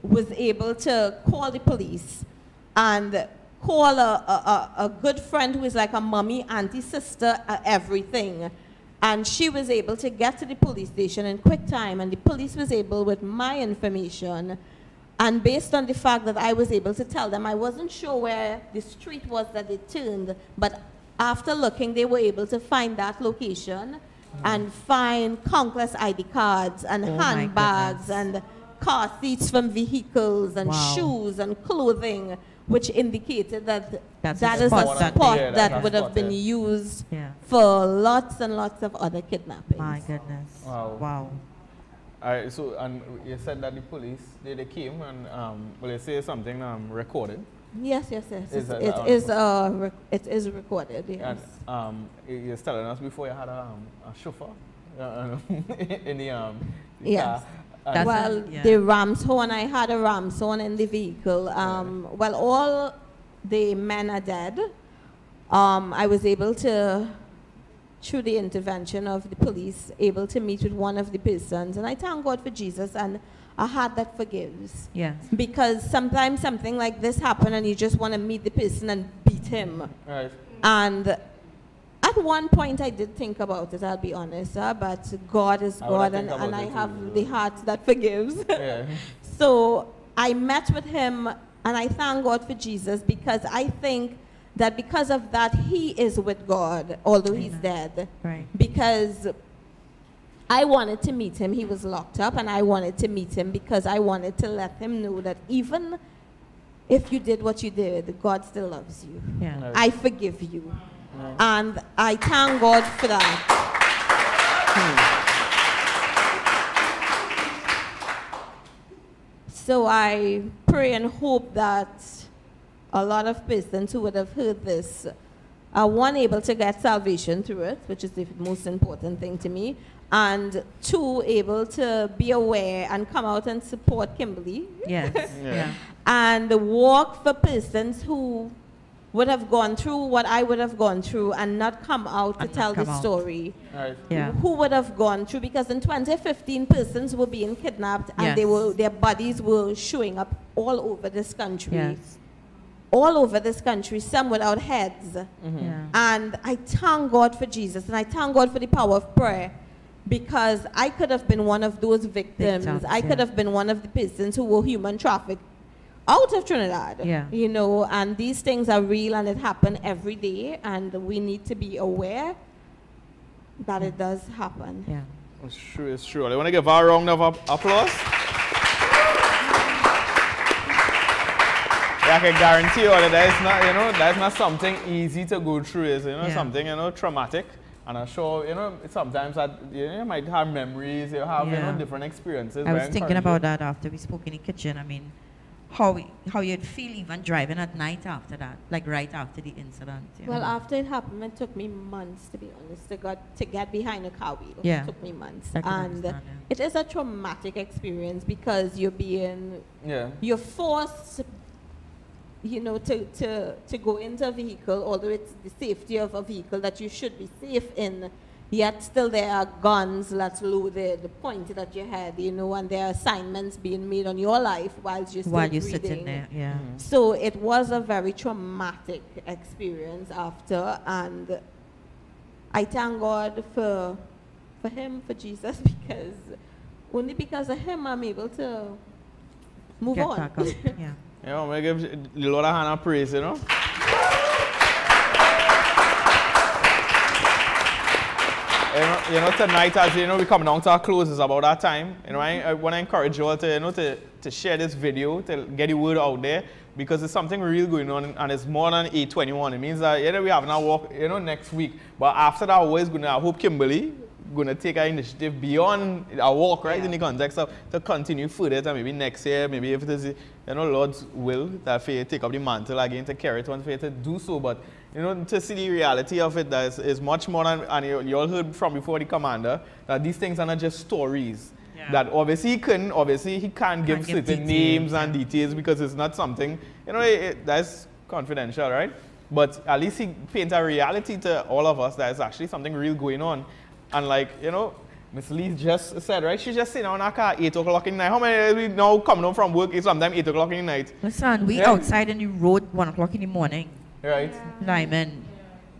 [SPEAKER 9] was able to call the police and call a good friend who is like a mommy, auntie, sister, everything. And she was able to get to the police station in quick time, and the police was able, with my information, and based on the fact that I was able to tell them, I wasn't sure where the street was that they turned, but after looking, they were able to find that location and find countless ID cards and handbags and car seats from vehicles and shoes and clothing, which indicated that that is a spot that would have been used for lots and lots of other kidnappings.
[SPEAKER 8] My goodness.
[SPEAKER 1] Wow.
[SPEAKER 8] Wow.
[SPEAKER 1] All right, so, and you said that the police, they came and, well, they say something recorded.
[SPEAKER 9] Yes. It is recorded, yes.
[SPEAKER 1] And you're telling us before you had a chauffeur in the
[SPEAKER 9] yes.
[SPEAKER 1] car.
[SPEAKER 9] Well, the ram's horn, I had a ram's horn in the vehicle. Well, all the men are dead. I was able to, through the intervention of the police, able to meet with one of the persons. And I thank God for Jesus and a heart that forgives.
[SPEAKER 8] Yes.
[SPEAKER 9] Because sometimes something like this happens and you just want to meet the person and beat him.
[SPEAKER 1] Right.
[SPEAKER 9] And at one point I did think about it, I'll be honest, but God is God, and I have the heart that forgives.
[SPEAKER 1] Yeah.
[SPEAKER 9] So I met with him, and I thank God for Jesus, because I think that because of that, he is with God, although he's dead.
[SPEAKER 8] Right.
[SPEAKER 9] Because I wanted to meet him. He was locked up, and I wanted to meet him because I wanted to let him know that even if you did what you did, God still loves you.
[SPEAKER 8] Yeah.
[SPEAKER 1] Right.
[SPEAKER 9] I forgive you. Right. And I thank God for that. So I pray and hope that a lot of persons who would have heard this are, one, able to get salvation through it, which is the most important thing to me, and two, able to be aware and come out and support Kimberly.
[SPEAKER 8] Yes.
[SPEAKER 9] And walk for persons who would have gone through what I would have gone through and not come out to tell the story.
[SPEAKER 1] Right.
[SPEAKER 8] Yeah.
[SPEAKER 9] Who would have gone through, because in 2015 persons were being kidnapped and their bodies were showing up all over this country.
[SPEAKER 8] Yes.
[SPEAKER 9] All over this country, some without heads.
[SPEAKER 8] Yeah.
[SPEAKER 9] And I thank God for Jesus, and I thank God for the power of prayer, because I could have been one of those victims. I could have been one of the persons who were human trafficked out of Trinidad.
[SPEAKER 8] Yeah.
[SPEAKER 9] You know, and these things are real and it happens every day, and we need to be aware that it does happen.
[SPEAKER 8] Yeah.
[SPEAKER 1] It's true, it's true. I want to give our round of applause. I can guarantee you that that's not, that's not something easy to go through. It's, something, traumatic. And I'm sure, sometimes that, you might have memories, you have, different experiences.
[SPEAKER 8] I was thinking about that after we spoke in the kitchen. I mean, how you'd feel even driving at night after that, like right after the incident.
[SPEAKER 9] Well, after it happened, it took me months, to be honest, to get behind a car wheel.
[SPEAKER 8] Yeah.
[SPEAKER 9] It took me months.
[SPEAKER 8] And
[SPEAKER 9] it is a traumatic experience because you're forced, to go into a vehicle, although it's the safety of a vehicle that you should be safe in, yet still there are guns that's loaded, pointed at your head, and there are assignments being made on your life while you're
[SPEAKER 8] sitting there. Yeah.
[SPEAKER 9] So it was a very traumatic experience after, and I thank God for him, for Jesus, only because of him I'm able to move
[SPEAKER 8] Get
[SPEAKER 9] on.
[SPEAKER 8] back up. Yeah.
[SPEAKER 1] I'm going to give the Lord a hand of praise, Tonight, as we come down to our close, it's about that time. I want to encourage you all to share this video, to get the word out there, because it's something real going on, and it's more than A21. It means that we have our walk, next week, but after that, I hope Kimberly going to take our initiative beyond our walk, right, in the context of to continue further, and maybe next year, maybe if it is, Lord's will, that for you to take up the mantle again, to carry it on, for you to do so, but to see the reality of it, that is much more than, and you all heard from before the commander, that these things are not just stories. Yeah. That obviously he can't give certain details, names and details, because it's not something, that's confidential, right? But at least he paints a reality to all of us that is actually something real going on. And like, Miss Lee just said, right? She's just sitting on her car 8 o'clock in the night. How many we now coming home from work? It's sometimes 8 o'clock in the night.
[SPEAKER 8] Listen, we outside in the road 1 o'clock in the morning.
[SPEAKER 1] Right.
[SPEAKER 8] Lyman.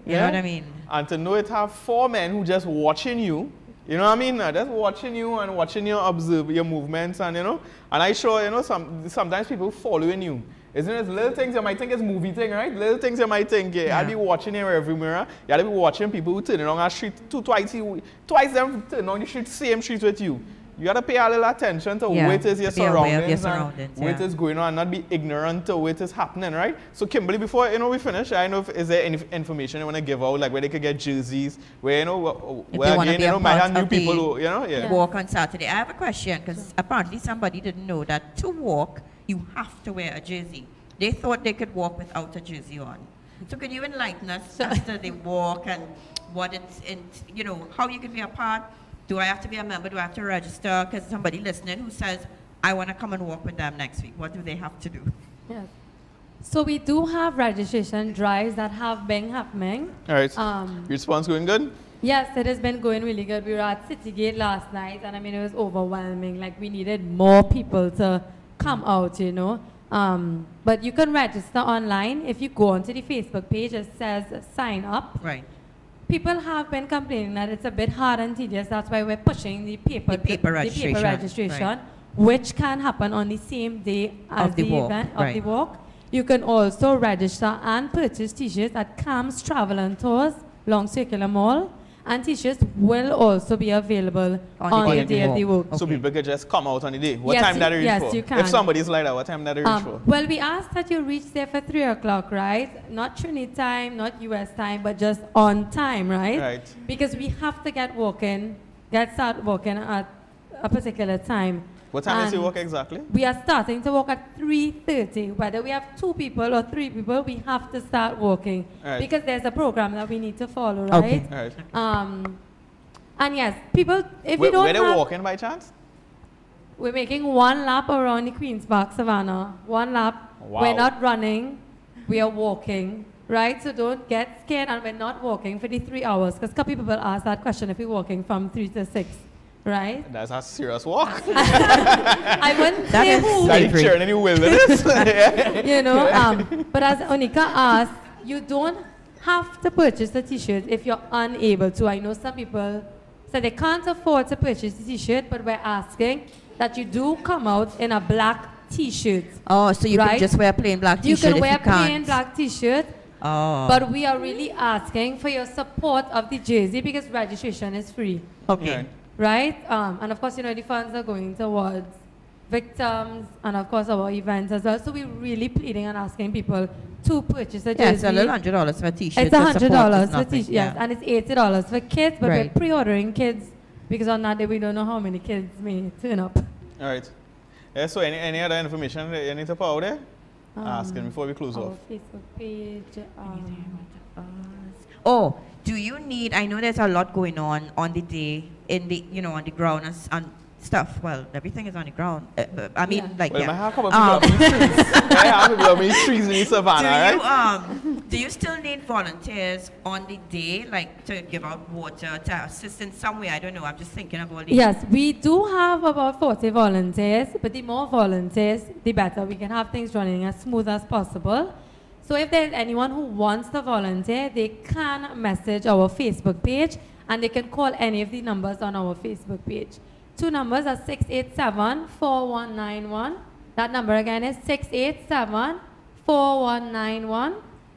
[SPEAKER 8] You know what I mean?
[SPEAKER 1] And to know it have 4 men who just watching you, you know what I mean? Just watching you and watching you observe your movements, and and I sure sometimes people following you. Isn't it little things you might think it's movie thing, right? Little things you might think, I'll be watching him every mirror. You'll be watching people who turn along our street twice them turn on the street, same street with you. You got to pay a little attention to what is your surroundings, and what is going on, and not be ignorant to what is happening, right? So Kimberly, before we finish, I know is there any information you want to give out, like where they could get jerseys, where where again might have new people who
[SPEAKER 8] walk on Saturday. I have a question, because apparently somebody didn't know that to walk you have to wear a jersey. They thought they could walk without a jersey on. So can you enlighten us as to the walk and what it's in, how you can be a part? Do I have to be a member? Do I have to register? Because somebody listening who says, I want to come and walk with them next week. What do they have to do?
[SPEAKER 4] Yes. So we do have registration drives that have been happening.
[SPEAKER 1] All right. Response going good?
[SPEAKER 4] Yes, it has been going really good. We were at Citygate last night, and I mean, it was overwhelming. Like, we needed more people to come out, but you can register online. If you go onto the Facebook page, it says sign up.
[SPEAKER 8] Right.
[SPEAKER 4] People have been complaining that it's a bit hard and tedious. That's why we're pushing the paper registration, right, which can happen on the same day as the event of the walk. You can also register and purchase T-shirts at Cam's Travel and Tours, Long Circular Mall. And T-shirts will also be available on the day of the walk.
[SPEAKER 1] So people could just come out on the day. What time that they reach for?
[SPEAKER 4] Yes, you can.
[SPEAKER 1] If somebody's like that, what time that they reach for?
[SPEAKER 4] Well, we ask that you reach there for 3 o'clock, right? Not Trinity time, not US time, but just on time, right?
[SPEAKER 1] Right.
[SPEAKER 4] Because we have to get start walking at a particular time.
[SPEAKER 1] What time is your walk exactly?
[SPEAKER 4] We are starting to walk at 3:30. Whether we have 2 people or 3 people, we have to start walking. Right. Because there's a program that we need to follow, right?
[SPEAKER 8] Okay.
[SPEAKER 4] Right. And yes, people, if you don't
[SPEAKER 1] Where they walking by chance?
[SPEAKER 4] We're making 1 lap around the Queen's Park Savannah. 1 lap.
[SPEAKER 1] Wow.
[SPEAKER 4] We're not running. We are walking, right? So don't get scared, and we're not walking for the 3 hours. Because a couple people ask that question if we're walking from 3 to 6. Right?
[SPEAKER 1] That's a serious walk.
[SPEAKER 4] I wouldn't say who.
[SPEAKER 1] Like sharing in the wilderness.
[SPEAKER 4] But as Onika asked, you don't have to purchase the T-shirt if you're unable to. I know some people say they can't afford to purchase the T-shirt, but we're asking that you do come out in a black T-shirt.
[SPEAKER 8] Oh, so you can just wear a plain black T-shirt if you can't.
[SPEAKER 4] You can wear a plain black T-shirt.
[SPEAKER 8] Oh.
[SPEAKER 4] But we are really asking for your support of the jersey because registration is free.
[SPEAKER 8] Okay.
[SPEAKER 4] Right? And of course, the funds are going towards victims, and of course our events as well. So we're really pleading and asking people to purchase a jersey.
[SPEAKER 8] Yeah, it's a little $100 for a t-shirt.
[SPEAKER 4] It's $100 for t-shirt,
[SPEAKER 8] yeah.
[SPEAKER 4] yes, and it's $80 for kids, but
[SPEAKER 8] Right.
[SPEAKER 4] we're pre-ordering kids because on that day we don't know how many kids may turn up.
[SPEAKER 1] All right. Yeah, so any other information that you need to put out there? Asking before we close
[SPEAKER 4] Our
[SPEAKER 1] off.
[SPEAKER 4] Facebook page.
[SPEAKER 8] Oh, do you need, I know there's a lot going on the day, in the, on the ground and stuff. Well, everything is on the ground. I mean,
[SPEAKER 4] Yeah.
[SPEAKER 8] like,
[SPEAKER 1] Well,
[SPEAKER 8] yeah.
[SPEAKER 1] I have a couple of people up in the trees. I have people up in the trees in the savannah, right?
[SPEAKER 8] Do you still need volunteers on the day, like to give out water, to assist in some way? I don't know. I'm just thinking of all these.
[SPEAKER 4] Yes, we do have about 40 volunteers, but the more volunteers, the better. We can have things running as smooth as possible. So if there's anyone who wants to volunteer, they can message our Facebook page, and they can call any of the numbers on our Facebook page. Two numbers are 687-4191. That number again is 687-4191.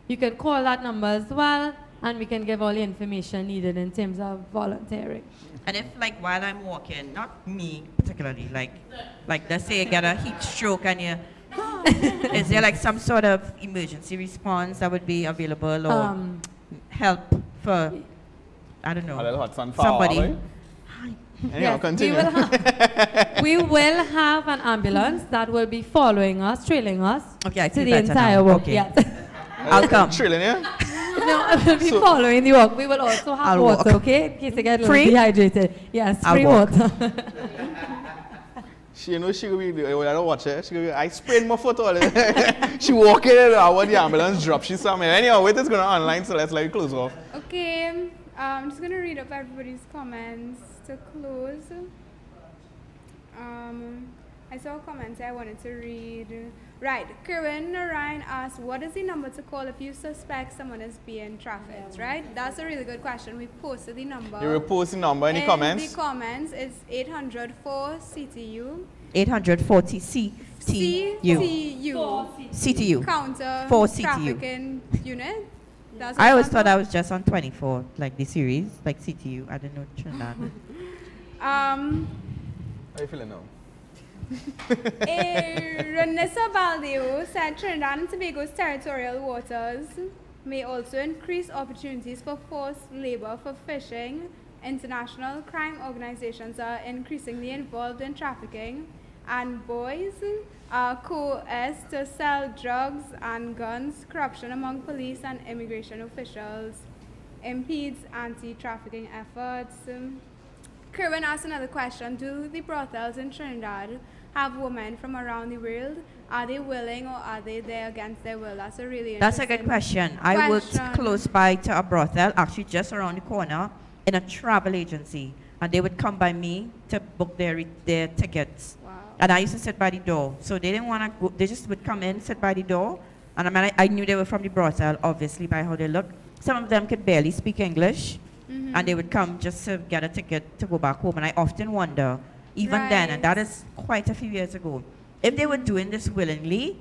[SPEAKER 4] You can call that number as well, and we can give all the information needed in terms of volunteering.
[SPEAKER 8] And if, like, while I'm walking, not me particularly, like let's say you get a heat stroke and you, is there like some sort of emergency response that would be available or help for, I don't know,
[SPEAKER 1] A little hot sun
[SPEAKER 8] somebody?
[SPEAKER 1] right? Anyhow, continue.
[SPEAKER 4] We will have an ambulance that will be following us, trailing us
[SPEAKER 8] Okay, I
[SPEAKER 4] to
[SPEAKER 8] see
[SPEAKER 4] the
[SPEAKER 8] better
[SPEAKER 4] entire
[SPEAKER 8] now.
[SPEAKER 4] walk.
[SPEAKER 8] Okay.
[SPEAKER 4] Yes.
[SPEAKER 8] I'll come.
[SPEAKER 1] Trillion, yeah?
[SPEAKER 4] No, we'll be following the walk. We will also have
[SPEAKER 8] I'll
[SPEAKER 4] water,
[SPEAKER 8] walk.
[SPEAKER 4] okay? In case you get a little
[SPEAKER 8] Free?
[SPEAKER 4] dehydrated. Yes,
[SPEAKER 8] I'll
[SPEAKER 4] free
[SPEAKER 8] walk.
[SPEAKER 4] water.
[SPEAKER 1] She will be, I don't watch her. She will be, I sprained my foot all She walking in when the ambulance dropped. She's somewhere. Anyhow, wait, it's going to online, so let's let you close off.
[SPEAKER 2] Okay, I'm just going to read up everybody's comments to close. I saw a comment I wanted to read. Right, Karen Narayan asked, what is the number to call if you suspect someone is being trafficked, right? That's a really good question. We posted the number.
[SPEAKER 1] You will post the number in the comments.
[SPEAKER 2] The comments is 800-4-CTU.
[SPEAKER 8] 840 CTU. CTU.
[SPEAKER 2] Counter
[SPEAKER 8] For CTU.
[SPEAKER 2] trafficking unit. That's
[SPEAKER 8] I
[SPEAKER 2] what
[SPEAKER 8] always
[SPEAKER 2] that's
[SPEAKER 8] thought I was just on 24, like the series, like CTU. I didn't know Trinidad.
[SPEAKER 1] How you feeling now?
[SPEAKER 2] Renessa Baldeo said Trinidad and Tobago's territorial waters may also increase opportunities for forced labor for fishing. International crime organizations are increasingly involved in trafficking, and boys are coerced to sell drugs and guns. Corruption among police and immigration officials impedes anti-trafficking efforts. Kerwin asked another question. Do the brothels in Trinidad have women from around the world? Are they willing or are they there against their will? That's a really
[SPEAKER 8] That's a
[SPEAKER 2] interesting
[SPEAKER 8] good question. I worked close by to a brothel, actually just around the corner, in a travel agency. And they would come by me to book their tickets.
[SPEAKER 2] Wow.
[SPEAKER 8] And I used to sit by the door. So they didn't want to go, they just would come in, sit by the door. And I knew they were from the brothel, obviously, by how they looked. Some of them could barely speak English. And they would come just to get a ticket to go back home. And I often wonder, even then, and that is quite a few years ago, if they were doing this willingly,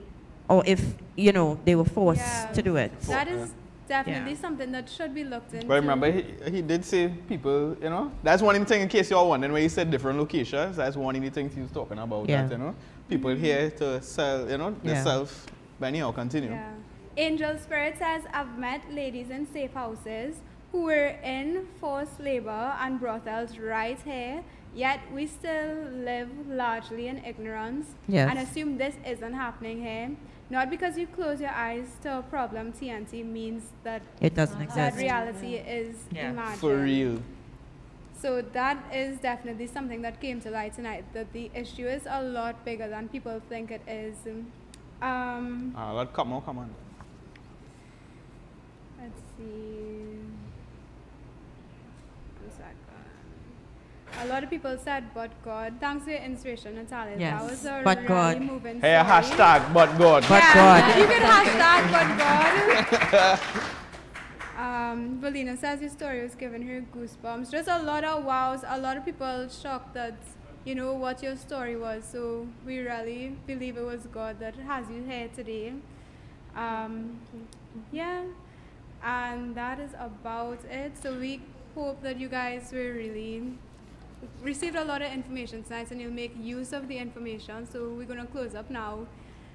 [SPEAKER 8] or if, they were forced to do it.
[SPEAKER 2] That is definitely something that should be looked into.
[SPEAKER 1] But remember, he did say people, that's one thing in case you're wondering where he said different locations. That's one of the things he was talking about.
[SPEAKER 8] Yeah.
[SPEAKER 1] That, people here to sell, the self. But anyhow, continue.
[SPEAKER 2] Yeah. Angel Spirit says, I've met ladies in safe houses who were in forced labor and brothels right here, yet we still live largely in ignorance and assume this isn't happening here. Not because you close your eyes to a problem TNT means that
[SPEAKER 8] it doesn't exist.
[SPEAKER 2] That reality is imagined.
[SPEAKER 1] For real.
[SPEAKER 2] So that is definitely something that came to light tonight, that the issue is a lot bigger than people think it is.
[SPEAKER 1] Come on.
[SPEAKER 2] Let's see. A lot of people said, but God. Thanks for your inspiration, Natalia.
[SPEAKER 8] Yes.
[SPEAKER 2] That was a
[SPEAKER 8] but
[SPEAKER 2] really
[SPEAKER 8] God.
[SPEAKER 2] moving
[SPEAKER 1] Hey,
[SPEAKER 2] story.
[SPEAKER 1] hashtag, but God.
[SPEAKER 8] But God.
[SPEAKER 2] You can hashtag, but God. Valina says your story was giving her goosebumps. Just a lot of wows, a lot of people shocked that, what your story was. So we really believe it was God that has you here today. Yeah, and that is about it. So we hope that you guys were really received a lot of information tonight, and you'll make use of the information. So we're going to close up now.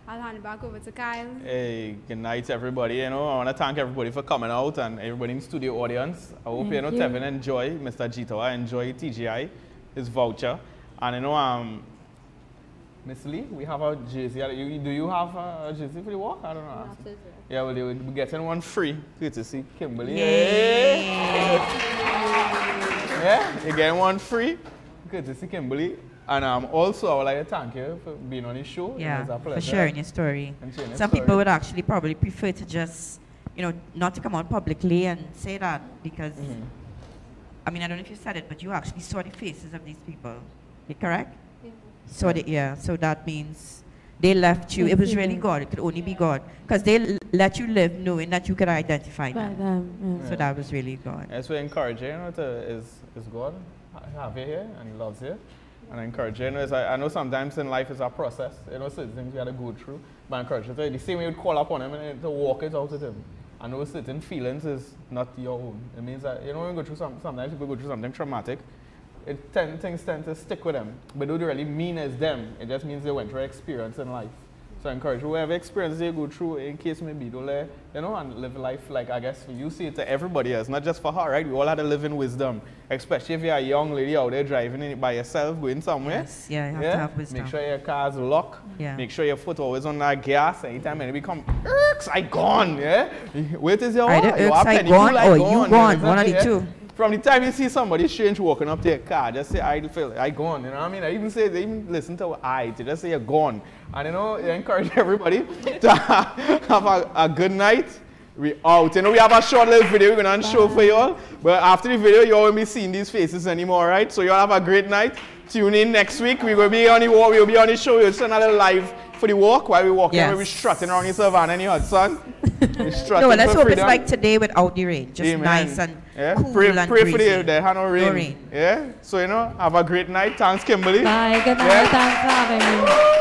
[SPEAKER 2] I'll hand it back over to Kyle.
[SPEAKER 1] Hey, good night, everybody. You know, I want to thank everybody for coming out and everybody in the studio audience. I hope you know Tevin enjoy, Mr. Jitawa enjoy TGI, his voucher. And you know, Miss Lee, we have a jersey. Do you have a jersey for the walk? I don't know. Yeah, well, we're getting one free. Good to see Kimberly. Yeah, you're getting one free. Good to see Kimberly. And also, I would like to thank you for being on the show.
[SPEAKER 3] Yeah,
[SPEAKER 1] it was a pleasure.
[SPEAKER 3] for sharing your story.
[SPEAKER 1] Sharing
[SPEAKER 3] Some people would actually probably prefer to just, you know, not to come out publicly and say that because, I mean, I don't know if you said it, but you actually saw the faces of these people. You correct? Yeah. Saw it, yeah. So that means they left you. It was really God. It could only be God. Because they let you live knowing that you could identify them. So that was really God.
[SPEAKER 1] That's what I encourage you, you know, is God have you here and he loves you. And I encourage you, you know, I know sometimes in life it's a process, you know, certain things you got to go through. But I encourage you, the same way you'd call upon him and to walk it out with him. I know certain feelings is not your own. It means that, you know, when you go through sometimes people go through something traumatic, things tend to stick with them. But don't really mean as them. It just means they went through an experience in life. So I encourage you, whatever experience they go through, in case maybe don't let, you know, and live life like, I guess, you see it to everybody else, not just for her, right? We all have to live in wisdom, especially if you're a young lady out there driving it by yourself, going somewhere.
[SPEAKER 3] Yes, yeah, you have to have wisdom.
[SPEAKER 1] Make sure your car's locked.
[SPEAKER 3] Yeah.
[SPEAKER 1] Make sure your foot always on that gas. Anytime anybody come, I gone, yeah? Wait is your
[SPEAKER 3] Either I gone or you gone, one of the two.
[SPEAKER 1] From the time you see somebody strange walking up to your car, just say, I gone, you know what I mean? I even listen to I, to just say you're gone. And you know, I encourage everybody to have a good night. We out. You know, we have a short little video we're going to show for you all. But after the video, you won't be seeing these faces anymore, right? So you all have a great night. Tune in next week. We will be on the walk. We'll be on the show. We'll send a little live for the walk while we walk. We'll be strutting around the savannah in the hot sun.
[SPEAKER 3] No, let's hope it's like today without the rain. Just nice and cool
[SPEAKER 1] pray
[SPEAKER 3] and
[SPEAKER 1] for
[SPEAKER 3] breezy.
[SPEAKER 1] the no rain. Yeah. So, you know, have a great night. Thanks, Kimberly.
[SPEAKER 4] Bye. Good night. Thanks for having me.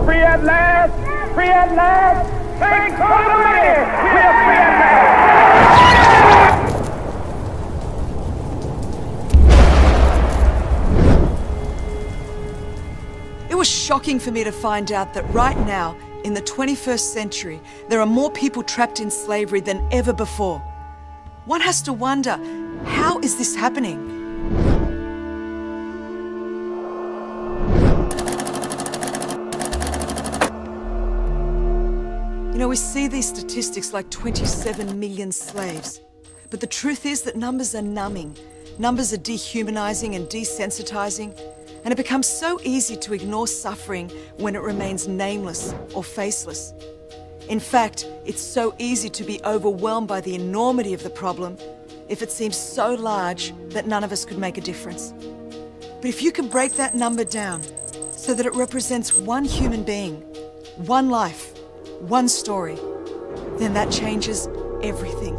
[SPEAKER 10] Free at last! Free at last! Thank God Almighty! We are free at
[SPEAKER 11] last! It was shocking for me to find out that right now, in the 21st century, there are more people trapped in slavery than ever before. One has to wonder, how is this happening? You know, we see these statistics like 27 million slaves. But the truth is that numbers are numbing. Numbers are dehumanizing and desensitizing. And it becomes so easy to ignore suffering when it remains nameless or faceless. In fact, it's so easy to be overwhelmed by the enormity of the problem if it seems so large that none of us could make a difference. But if you can break that number down so that it represents one human being, one life, one story, then that changes everything.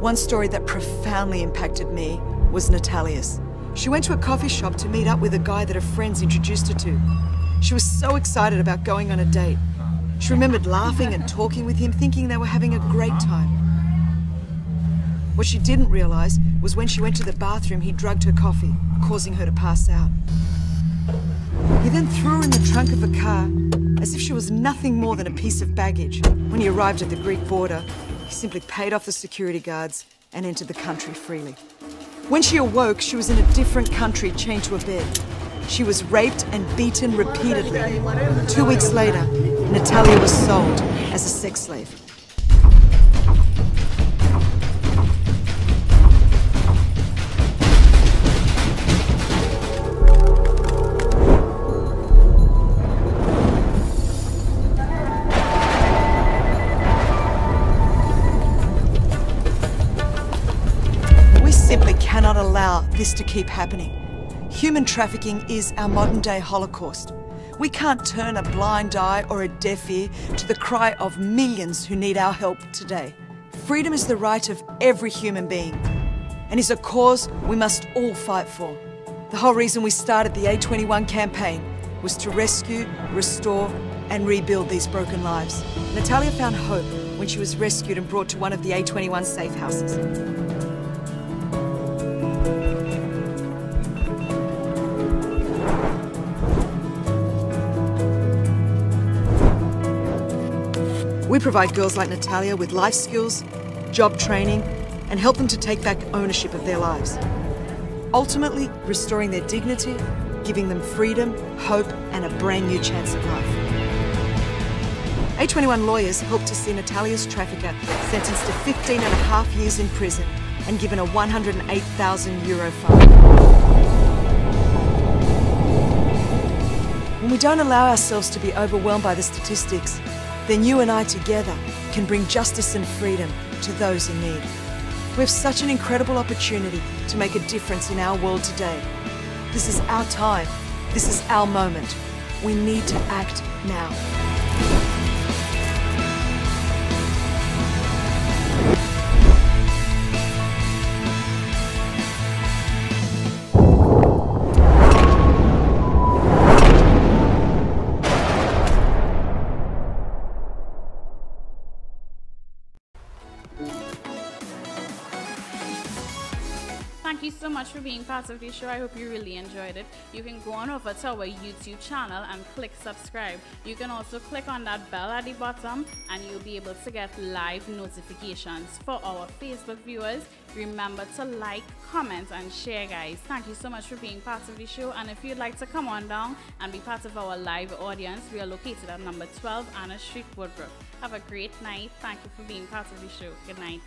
[SPEAKER 11] One story that profoundly impacted me was Natalia's. She went to a coffee shop to meet up with a guy that her friends introduced her to. She was so excited about going on a date. She remembered laughing and talking with him, thinking they were having a great time. What she didn't realize was when she went to the bathroom, he drugged her coffee, causing her to pass out. He then threw her in the trunk of a car as if she was nothing more than a piece of baggage. When he arrived at the Greek border, he simply paid off the security guards and entered the country freely. When she awoke, she was in a different country, chained to a bed. She was raped and beaten repeatedly. 2 weeks later, Natalia was sold as a sex slave. Cannot allow this to keep happening. Human trafficking is our modern-day Holocaust. We can't turn a blind eye or a deaf ear to the cry of millions who need our help today. Freedom is the right of every human being. and is a cause we must all fight for. The whole reason we started the A21 campaign was to rescue, restore, and rebuild these broken lives. Natalia found hope when she was rescued and brought to one of the A21 safe houses. We provide girls like Natalia with life skills, job training, and help them to take back ownership of their lives. Ultimately, restoring their dignity, giving them freedom, hope, and a brand new chance at life. A21 lawyers helped to see Natalia's trafficker sentenced to 15.5 years in prison and given a €108,000 fine. When we don't allow ourselves to be overwhelmed by the statistics, then you and I together can bring justice and freedom to those in need. We have such an incredible opportunity to make a difference in our world today. This is our time. This is our moment. We need to act now.
[SPEAKER 12] Thank you so much for being part of this show. I hope you really enjoyed it. You can go on over to our YouTube channel and click subscribe. You can also click on that bell at the bottom and you'll be able to get live notifications. For our Facebook viewers, remember to like, comment, and share, guys. Thank you so much for being part of the show. And if you'd like to come on down and be part of our live audience, we are located at number 12 Anna Street, Woodbrook. Have a great night. Thank you for being part of the show. Good night.